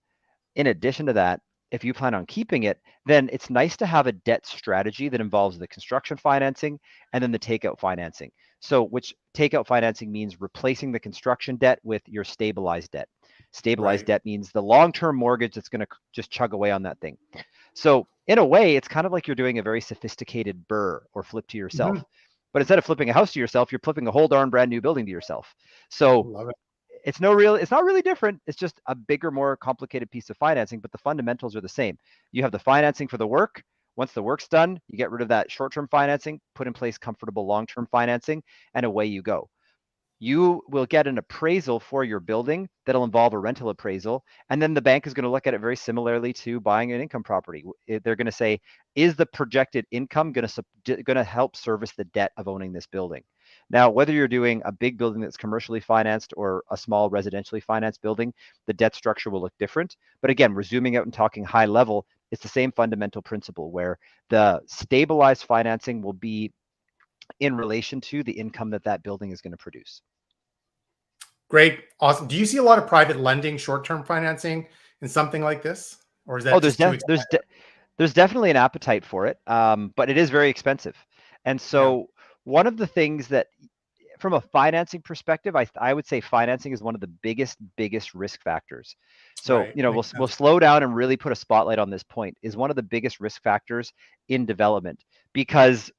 In addition to that, if you plan on keeping it, then it's nice to have a debt strategy that involves the construction financing and then the takeout financing. So which takeout financing means replacing the construction debt with your stabilized debt. Stabilized debt means the long-term mortgage that's going to just chug away on that thing. So in a way, it's kind of like you're doing a very sophisticated BRRRR or flip to yourself. But instead of flipping a house to yourself, you're flipping a whole darn brand new building to yourself. So Love it. it's not really different. It's just a bigger, more complicated piece of financing, but the fundamentals are the same. You have the financing for the work. Once the work's done, you get rid of that short-term financing, put in place comfortable long-term financing, and away you go. You will get an appraisal for your building that'll involve a rental appraisal. And then the bank is going to look at it very similarly to buying an income property. They're going to say, is the projected income going to help service the debt of owning this building? Now, whether you're doing a big building that's commercially financed or a small residentially financed building, the debt structure will look different. But again, we're zooming out and talking high level. It's the same fundamental principle where the stabilized financing will be in relation to the income that building is going to produce. Great. Awesome. Do you see a lot of private lending, short-term financing in something like this? Or is Oh, that just too expensive? there's definitely an appetite for it, but it is very expensive. And Yeah. so one of the things that, from a financing perspective, I would say financing is one of the biggest risk factors. So, Right. we'll Makes we'll sense. slow down and really put a spotlight on this point. Is one of the biggest risk factors in development, because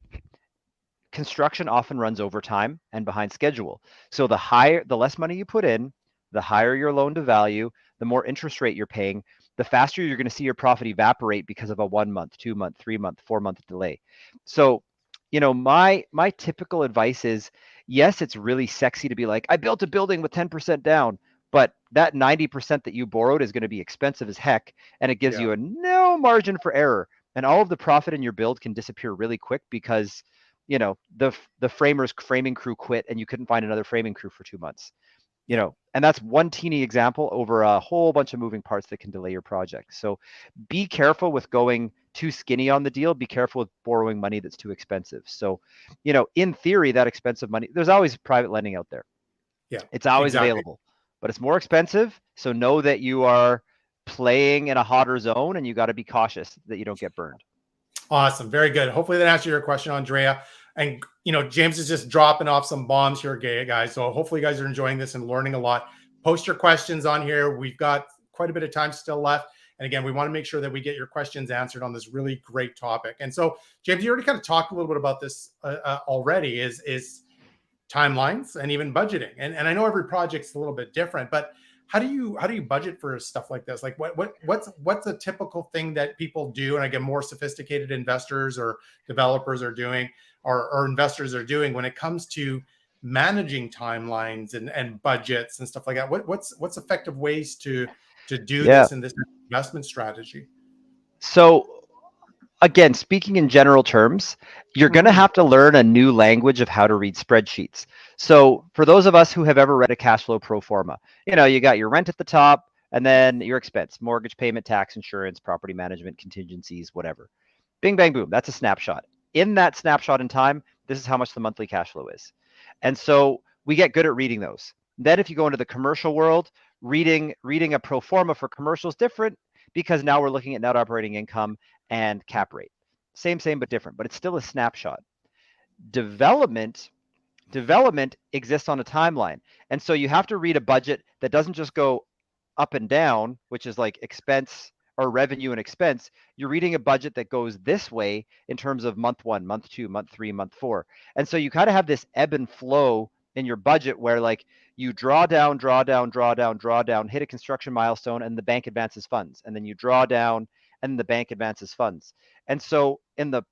construction often runs over time and behind schedule. So the less money you put in, the higher your loan to value, the more interest rate you're paying, the faster you're going to see your profit evaporate because of a 1 month, 2 month, 3 month, 4 month delay. So, my typical advice is, yes, it's really sexy to be like, I built a building with 10% down, but that 90% that you borrowed is going to be expensive as heck, and it gives Yeah. you a no margin for error. And all of the profit in your build can disappear really quick because the framing crew quit and you couldn't find another framing crew for 2 months. Yeah. And that's one teeny example over a whole bunch of moving parts that can delay your project. So be careful with going too skinny on the deal. Be careful with borrowing money that's too expensive. So, in theory, that expensive money, there's always private lending out there. Yeah. It's always Exactly. available, but it's more expensive. So know that you are playing in a hotter zone, and you got to be cautious that you don't get burned. Awesome. Very good. Hopefully that answered your question, Andrea. And James is just dropping off some bombs here, guys. So hopefully you guys are enjoying this and learning a lot. Post your questions on here. We've got quite a bit of time still left. And again, we want to make sure that we get your questions answered on this really great topic. And so, James, you already kind of talked a little bit about this already. Is timelines and even budgeting. And I know every project's a little bit different, but how do you budget for stuff like this? Like what's a typical thing that people do? And again, more sophisticated investors or developers are doing, or investors are doing when it comes to managing timelines and budgets and stuff like that. What's effective ways to do Yeah. this in this investment strategy? So again, speaking in general terms, you're going to Mhm. have to learn a new language of how to read spreadsheets. So, for those of us who have ever read a cash flow pro forma, you got your rent at the top and then your expense, mortgage payment, tax, insurance, property management, contingencies, whatever. Bing, bang, boom. That's a snapshot. In that snapshot in time, this is how much the monthly cash flow is. And so we get good at reading those. Then, if you go into the commercial world, reading a pro forma for commercial is different, because now we're looking at net operating income and cap rate. Same, but different, but it's still a snapshot. Development exists on a timeline. And so you have to read a budget that doesn't just go up and down, which is like expense or revenue and expense. You're reading a budget that goes this way in terms of month 1, month 2, month 3, month 4. And so you kind of have this ebb and flow in your budget where, like, you draw down, hit a construction milestone, and the bank advances funds. And then you draw down and the bank advances funds. And so in the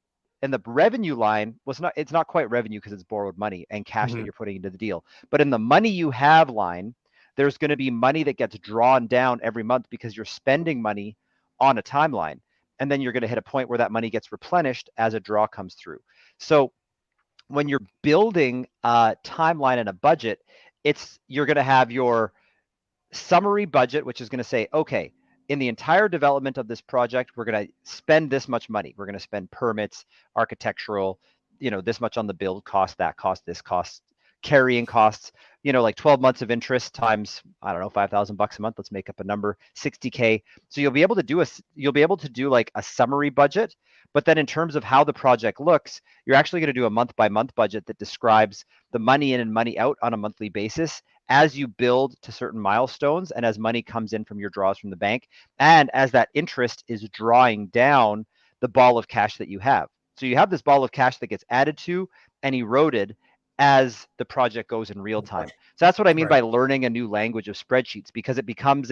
revenue line, it's not quite revenue because it's borrowed money and cash that Mhm. you're putting into the deal. But in the money you have line, there's going to be money that gets drawn down every month because you're spending money on a timeline. And then you're going to hit a point where that money gets replenished as a draw comes through. So when you're building a timeline and a budget, you're going to have your summary budget, which is going to say, okay, in the entire development of this project, we're going to spend this much money. We're going to spend permits, architectural, this much on the build cost, that cost, this cost, carrying costs, like 12 months of interest times, I don't know, $5,000 a month. Let's make up a number, 60K. So you'll be able to do like a summary budget. But then in terms of how the project looks, you're actually going to do a month by month budget that describes the money in and money out on a monthly basis as you build to certain milestones and as money comes in from your draws from the bank, and as that interest is drawing down the ball of cash that you have. So you have this ball of cash that gets added to and eroded as the project goes in real time. So that's what I mean Right. by learning a new language of spreadsheets, because it becomes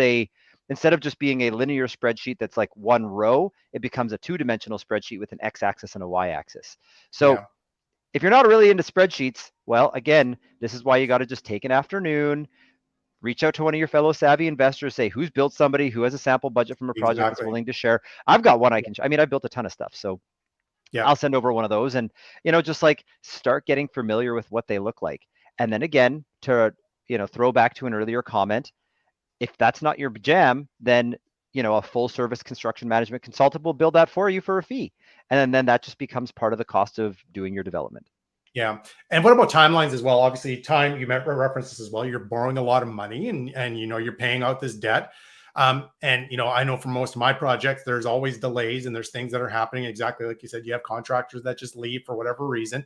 instead of just being a linear spreadsheet that's like one row, it becomes a two-dimensional spreadsheet with an x-axis and a y-axis. So Yeah. if you're not really into spreadsheets, well, again, this is why you got to just take an afternoon, reach out to one of your fellow savvy investors, say who's built somebody who has a sample budget from a project that's Exactly. willing to share. I've got one I can, I mean, I built a ton of stuff. So Yeah. I'll send over one of those and, just like start getting familiar with what they look like. And then again, to, throw back to an earlier comment, if that's not your jam, then, a full service construction management consultant will build that for you for a fee. And then that just becomes part of the cost of doing your development. Yeah. And what about timelines as well? Obviously, time, you referenced this as well. You're borrowing a lot of money, and you're paying out this debt. And I know for most of my projects, there's always delays and there's things that are happening. Exactly like you said, you have contractors that just leave for whatever reason.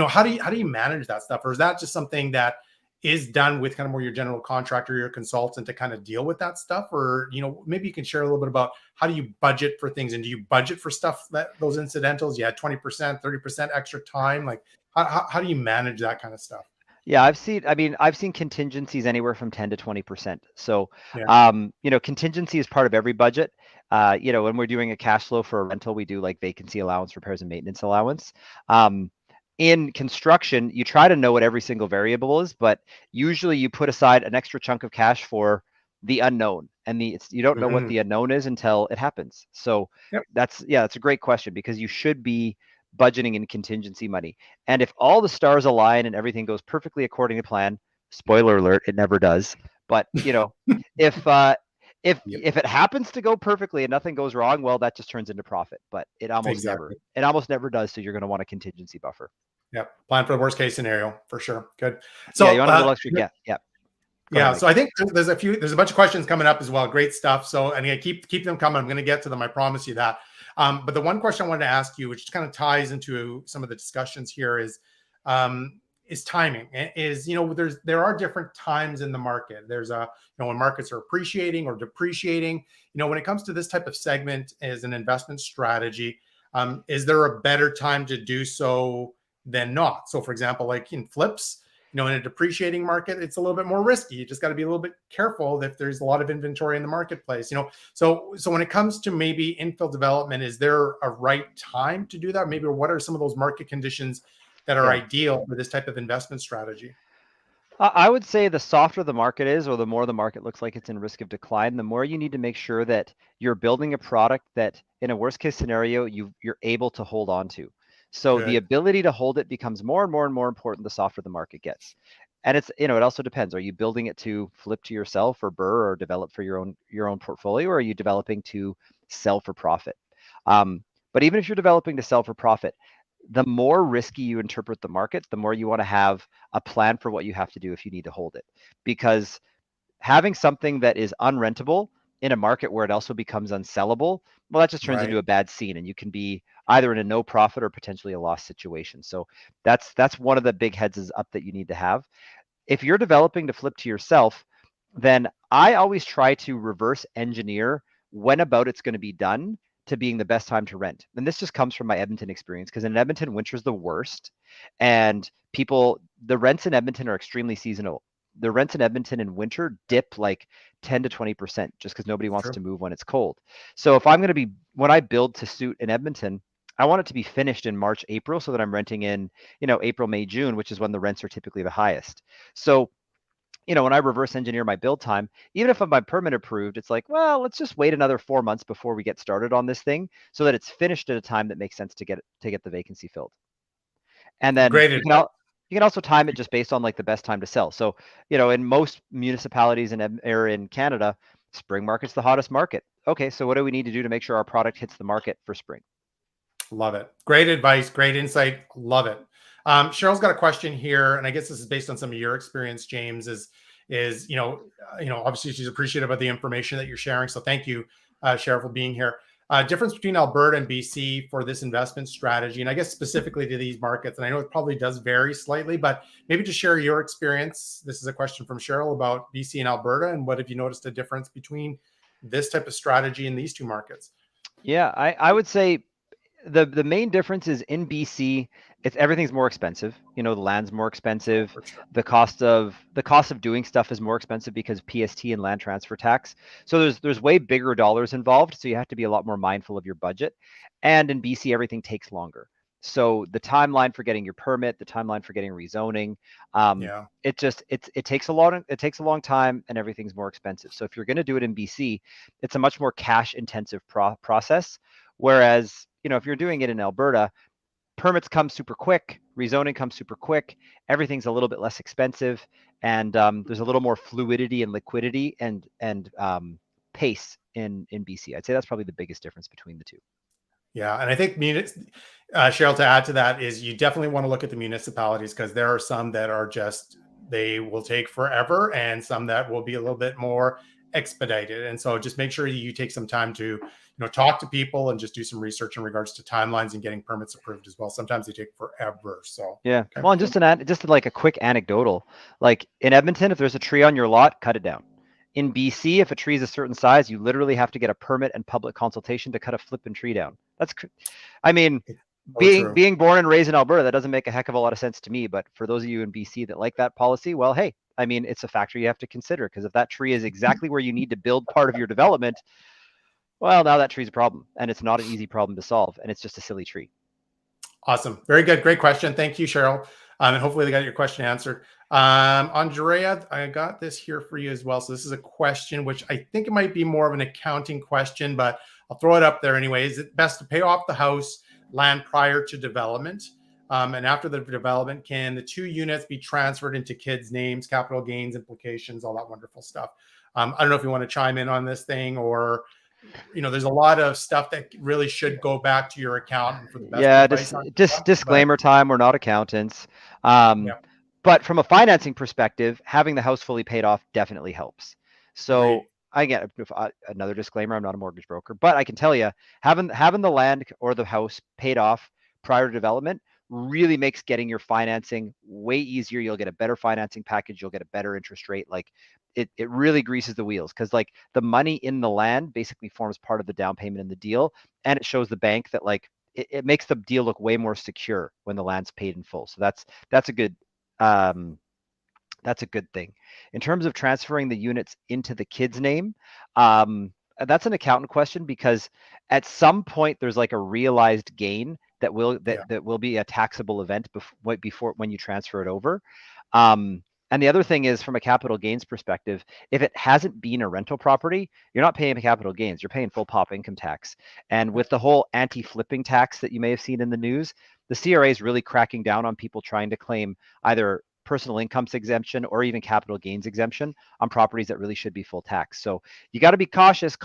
How do you manage that stuff? Or is that just something that is done with kind of more your general contractor, your consultant to kind of deal with that stuff? Or, maybe you can share a little bit about how do you budget for things, and do you budget for stuff that those incidentals? You had 20%, 30% extra time. Like how do you manage that kind of stuff? Yeah, I've seen contingencies anywhere from 10 to 20%. So, Yeah. contingency is part of every budget. When we're doing a cash flow for a rental, we do like vacancy allowance, repairs and maintenance allowance. In construction, you try to know what every single variable is, but usually you put aside an extra chunk of cash for the unknown, and you don't know what Mhm. the unknown is until it happens. So Yep. that's a great question, because you should be budgeting in contingency money. And if all the stars align and everything goes perfectly according to plan, spoiler alert, it never does. But if Yep. if it happens to go perfectly and nothing goes wrong, well, that just turns into profit. But Exactly. it almost never does. So you're going to want a contingency buffer. Yep. Plan for the worst case scenario for sure. Good. Yeah, you So want a little extra. Yeah, yeah. Go ahead, yeah, Mike. so I think there's a bunch of questions coming up as well. Great stuff. So, and keep them coming. I'm going to get to them. I promise you that. But the one question I wanted to ask you, which kind of ties into some of the discussions here, is timing. There are different times in the market. There's when markets are appreciating or depreciating. When it comes to this type of segment as an investment strategy, is there a better time to do so than not? So, for example, like in flips, in a depreciating market, it's a little bit more risky. You just got to be a little bit careful if there's a lot of inventory in the marketplace. So when it comes to maybe infill development, is there a right time to do that? Maybe, or what are some of those market conditions that are Yeah. ideal for this type of investment strategy? I would say the softer the market is, or the more the market looks like it's in risk of decline, the more you need to make sure that you're building a product that, in a worst case scenario, you're able to hold on to. So the Good. ability to hold it becomes more and more and more important the softer the market gets. And it also depends. Are you building it to flip to yourself or BRRRR or develop for your own portfolio, or are you developing to sell for profit? But even if you're developing to sell for profit, the more risky you interpret the market, the more you want to have a plan for what you have to do if you need to hold it. Because having something that is unrentable in a market where it also becomes unsellable, well, that just turns Right. into a bad scene, and you can be either in a no profit or potentially a loss situation. So that's one of the big heads up that you need to have. If you're developing to flip to yourself, then I always try to reverse engineer when about it's going to be done to being the best time to rent. And this just comes from my Edmonton experience, because in Edmonton, winter's the worst. And the rents in Edmonton are extremely seasonal. The rents in Edmonton in winter dip like 10 to 20% just because nobody wants True. to move when it's cold. So when I build to suit in Edmonton, I want it to be finished in March, April, so that I'm renting in, April, May, June, which is when the rents are typically the highest. So when I reverse engineer my build time, even if my permit approved, it's like, well, let's just wait another 4 months before we get started on this thing, so that it's finished at a time that makes sense to get the vacancy filled. And then Great advice. you can also time it just based on like the best time to sell. So, in most municipalities in Canada, spring market's the hottest market. Okay, so what do we need to do to make sure our product hits the market for spring? Love it. Great advice. Great insight. Love it. Cheryl's got a question here, and I guess this is based on some of your experience, James. Obviously she's appreciative of the information that you're sharing. So thank you, Cheryl, for being here. Difference between Alberta and BC for this investment strategy, and I guess specifically to these markets. And I know it probably does vary slightly, but maybe to share your experience. This is a question from Cheryl about BC and Alberta, and what have you noticed a difference between this type of strategy in these two markets? Yeah, I would say the main difference is in BC, everything's more expensive. The land's more Oh, expensive. for sure. The cost of doing stuff is more expensive because PST and land transfer tax. So there's way bigger dollars involved. So you have to be a lot more mindful of your budget. And in BC, everything takes longer. So the timeline for getting your permit, the timeline for getting rezoning, Yeah. it takes a long time, and everything's more expensive. So if you're going to do it in BC, it's a much more cash intensive process. Whereas, if you're doing it in Alberta, permits come super quick, rezoning comes super quick, everything's a little bit less expensive, and there's a little more fluidity and liquidity and pace in BC. I'd say that's probably the biggest difference between the two. Yeah, and I think Cheryl, to add to that is you definitely want to look at the municipalities, because there are some that are just, they will take forever, and some that will be a little bit more expedited. And so just make sure you take some time to, talk to people and just do some research in regards to timelines and getting permits approved as well. Sometimes they take forever. So, Yeah. okay. Well, and just like a quick anecdotal, like in Edmonton, if there's a tree on your lot, cut it down. In BC, if a tree is a certain size, you literally have to get a permit and public consultation to cut a flipping tree down. I mean, It's so true. being born and raised in Alberta, that doesn't make a heck of a lot of sense to me. But for those of you in BC that like that policy, well, hey, I mean, it's a factor you have to consider, because if that tree is exactly where you need to build part of your development, well, now that tree's a problem, and it's not an easy problem to solve, and it's just a silly tree. Awesome. Very good. Great question. Thank you, Cheryl. And hopefully they got your question answered. Andrea, I got this here for you as well. So this is a question, which I think it might be more of an accounting question, but I'll throw it up there anyway. Is it best to pay off the house land prior to development? And after the development, can the 2 units be transferred into kids' names, capital gains implications, all that wonderful stuff? I don't know if you want to chime in on this thing, or there's a lot of stuff that really should go back to your accountant for the best Yeah, advice on just stuff, but disclaimer time, we're not accountants. Um, yeah, but from a financing perspective, having the house fully paid off definitely helps. agreed. So I get another disclaimer, I'm not a mortgage broker, but I can tell you, having the land or the house paid off prior to development really makes getting your financing way easier. You'll get a better financing package, you'll get a better interest rate. Like it really greases the wheels, because like the money in the land basically forms part of the down payment in the deal, and it shows the bank that like it makes the deal look way more secure when the land's paid in full. So that's a good um, that's a good thing. In terms of transferring the units into the kid's name, that's an accountant question, because at some point there's like a realized gain that Yeah. will be a taxable event before when you transfer it over. And the other thing is, from a capital gains perspective, if it hasn't been a rental property, you're not paying capital gains, you're paying full pop income tax. And with the whole anti-flipping tax that you may have seen in the news, the CRA is really cracking down on people trying to claim either personal incomes exemption or even capital gains exemption on properties that really should be full tax. So you got to be cautious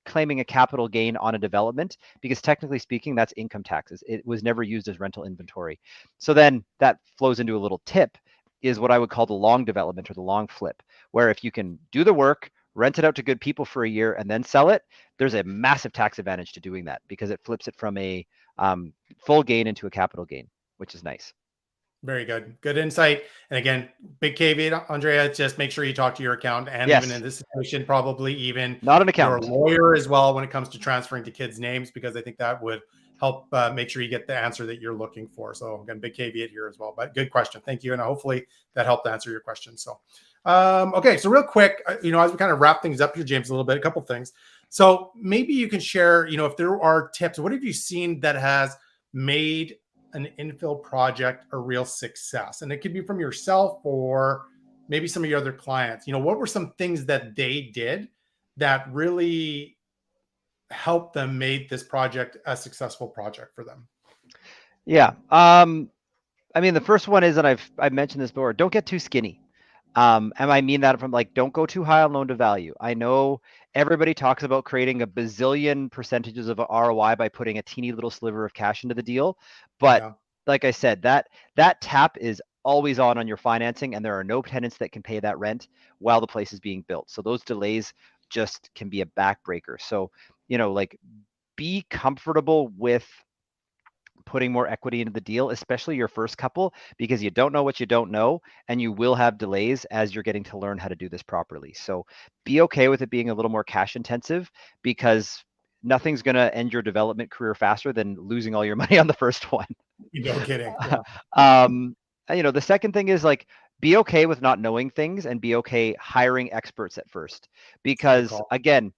claiming a capital gain on a development, because technically speaking, that's income taxes. It was never used as rental inventory. So then that flows into a little tip, is what I would call the long development or the long flip, where if you can do the work, rent it out to good people for a year, and then sell it, there's a massive tax advantage to doing that, because it flips it from a full gain into a capital gain, which is nice. Very good. Good insight. And again, big caveat, Andrea, just make sure you talk to your accountant, and even in Yes, this situation, probably even not an your accountant. lawyer as well, when it comes to transferring to kids' names, because I think that would help make sure you get the answer that you're looking for. So again, big caveat here as well, but good question. Thank you. And hopefully that helped answer your question. So, okay. So real quick, as we kind of wrap things up here, James, a little bit, a couple things. So maybe you can share, if there are tips, what have you seen that has made an infill project a real success? And it could be from yourself or maybe some of your other clients. What were some things that they did that really helped them make this project a successful project for them? Yeah. I mean, the first one is, and I've mentioned this before, don't get too skinny. And I mean that from like, don't go too high on loan to value. I know everybody talks about creating a bazillion percentages of ROI by putting a teeny little sliver of cash into the deal, but Yeah. like I said, that tap is always on your financing, and there are no tenants that can pay that rent while the place is being built. So those delays just can be a backbreaker. So like, be comfortable with putting more equity into the deal, especially your first couple, because you don't know what you don't know, and you will have delays as you're getting to learn how to do this properly. So be okay with it being a little more cash intensive, because nothing's going to end your development career faster than losing all your money on the first one. No kidding. Yeah. The second thing is, like, be okay with not knowing things, and be okay hiring experts at first, Good because call. again,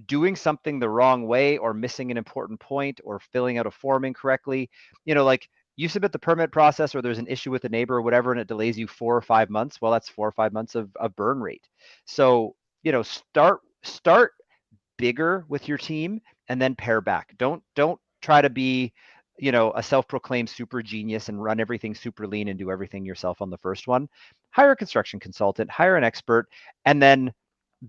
doing something the wrong way or missing an important point or filling out a form incorrectly, like, you submit the permit process or there's an issue with a neighbor or whatever, and it delays you 4 or 5 months. Well, that's 4 or 5 months of burn rate. So, start bigger with your team and then pare back. Don't try to be, a self-proclaimed super genius and run everything super lean and do everything yourself on the first one. Hire a construction consultant, hire an expert, and then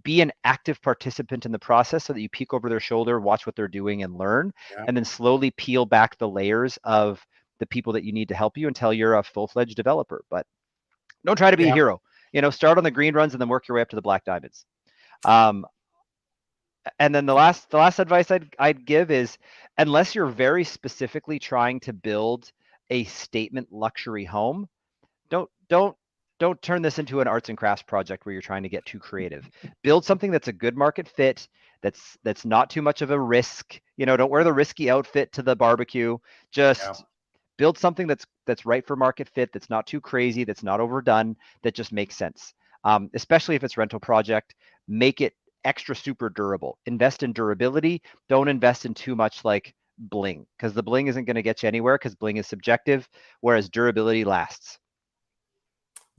be an active participant in the process so that you peek over their shoulder, watch what they're doing and learn, and then slowly peel back the layers of the people that you need to help you until you're a full-fledged developer. But don't try to be a hero. Start on the green runs and then work your way up to the black diamonds. And then the last advice I'd give is, unless you're very specifically trying to build a statement luxury home, don't turn this into an arts and crafts project where you're trying to get too creative. Build something that's a good market fit, that's not too much of a risk. Don't wear the risky outfit to the barbecue. Just build something that's right for market fit, that's not too crazy, that's not overdone, that just makes sense. Especially if it's rental project, make it extra super durable. Invest in durability. Don't invest in too much like bling, because the bling isn't going to get you anywhere, because bling is subjective, whereas durability lasts.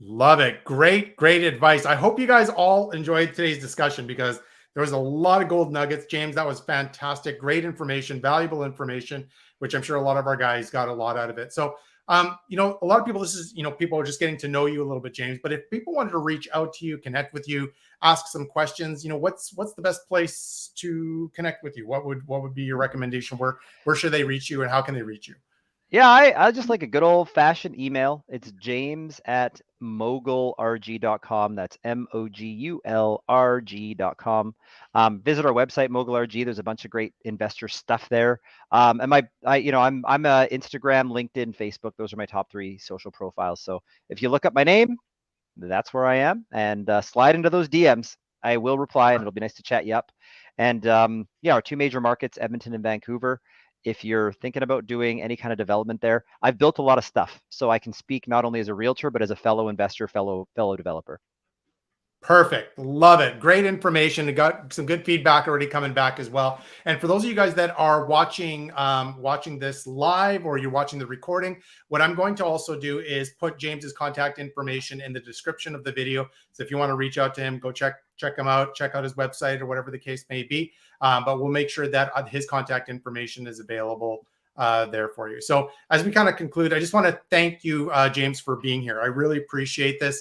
Love it. Great advice. I hope you guys all enjoyed today's discussion, because there was a lot of gold nuggets. James, that was fantastic. Great information, valuable information, which I'm sure a lot of our guys got a lot out of it. So, a lot of people, this is, people are just getting to know you a little bit, James. But if people wanted to reach out to you, connect with you, ask some questions, what's the best place to connect with you? What would be your recommendation? Where should they reach you, and how can they reach you? Yeah, I just like a good old fashioned email. It's james@mogulrg.com. That's MOGULRG.com. Visit our website, MogulRG. There's a bunch of great investor stuff there. And I'm Instagram, LinkedIn, Facebook. Those are my top 3 social profiles. So if you look up my name, that's where I am, and slide into those DMs. I will reply, and it'll be nice to chat you up. And our 2 major markets, Edmonton and Vancouver. If you're thinking about doing any kind of development there, I've built a lot of stuff, so I can speak not only as a realtor, but as a fellow investor, fellow developer. Perfect. Love it. Great information. Got some good feedback already coming back as well. And for those of you guys that are watching this live, or you're watching the recording, what I'm going to also do is put James's contact information in the description of the video. So if you want to reach out to him, go check him out, check out his website, or whatever the case may be. But we'll make sure that his contact information is available there for you. So as we kind of conclude, I just want to thank you, James, for being here. I really appreciate this.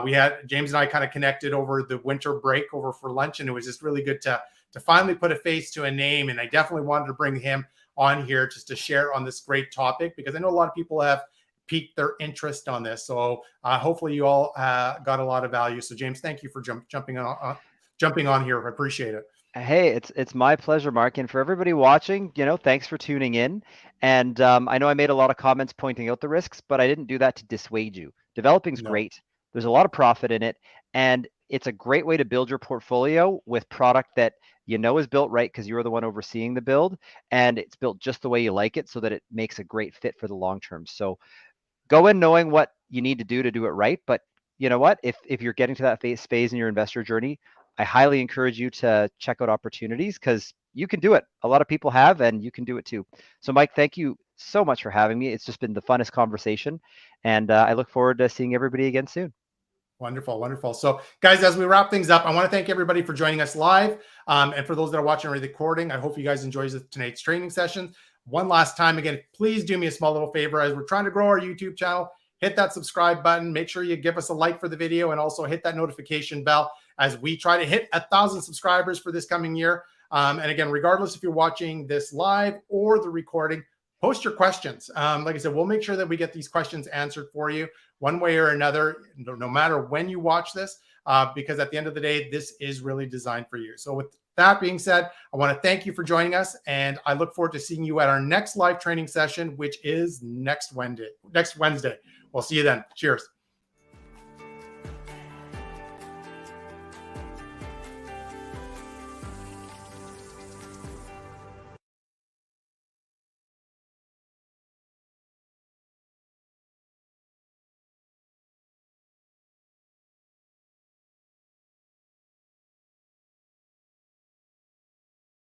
We had James and I kind of connected over the winter break over for lunch, and it was just really good to finally put a face to a name. And I definitely wanted to bring him on here just to share on this great topic, because I know a lot of people have piqued their interest on this. So hopefully you all got a lot of value. So James, thank you for jumping on here. I appreciate it. Hey, it's my pleasure, Mark. And for everybody watching, thanks for tuning in. And I know I made a lot of comments pointing out the risks, but I didn't do that to dissuade you. Developing's great. There's a lot of profit in it, and it's a great way to build your portfolio with product that is built right, because you're the one overseeing the build, and it's built just the way you like it, so that it makes a great fit for the long term. So go in knowing what you need to do it right. But you know what? If you're getting to that phase in your investor journey, I highly encourage you to check out opportunities, because you can do it. A lot of people have, and you can do it too. So Mike, thank you so much for having me. It's just been the funnest conversation, and I look forward to seeing everybody again soon. Wonderful. So guys, as we wrap things up, I want to thank everybody for joining us live. And for those that are watching the recording, I hope you guys enjoyed tonight's training session. One last time, again, please do me a small little favor. As we're trying to grow our YouTube channel, hit that subscribe button. Make sure you give us a like for the video, and also hit that notification bell as we try to hit 1,000 subscribers for this coming year. And again, regardless if you're watching this live or the recording, post your questions. Like I said, we'll make sure that we get these questions answered for you one way or another, no matter when you watch this, because at the end of the day, this is really designed for you. So with that being said, I want to thank you for joining us, and I look forward to seeing you at our next live training session, which is next Wednesday. We'll see you then. Cheers.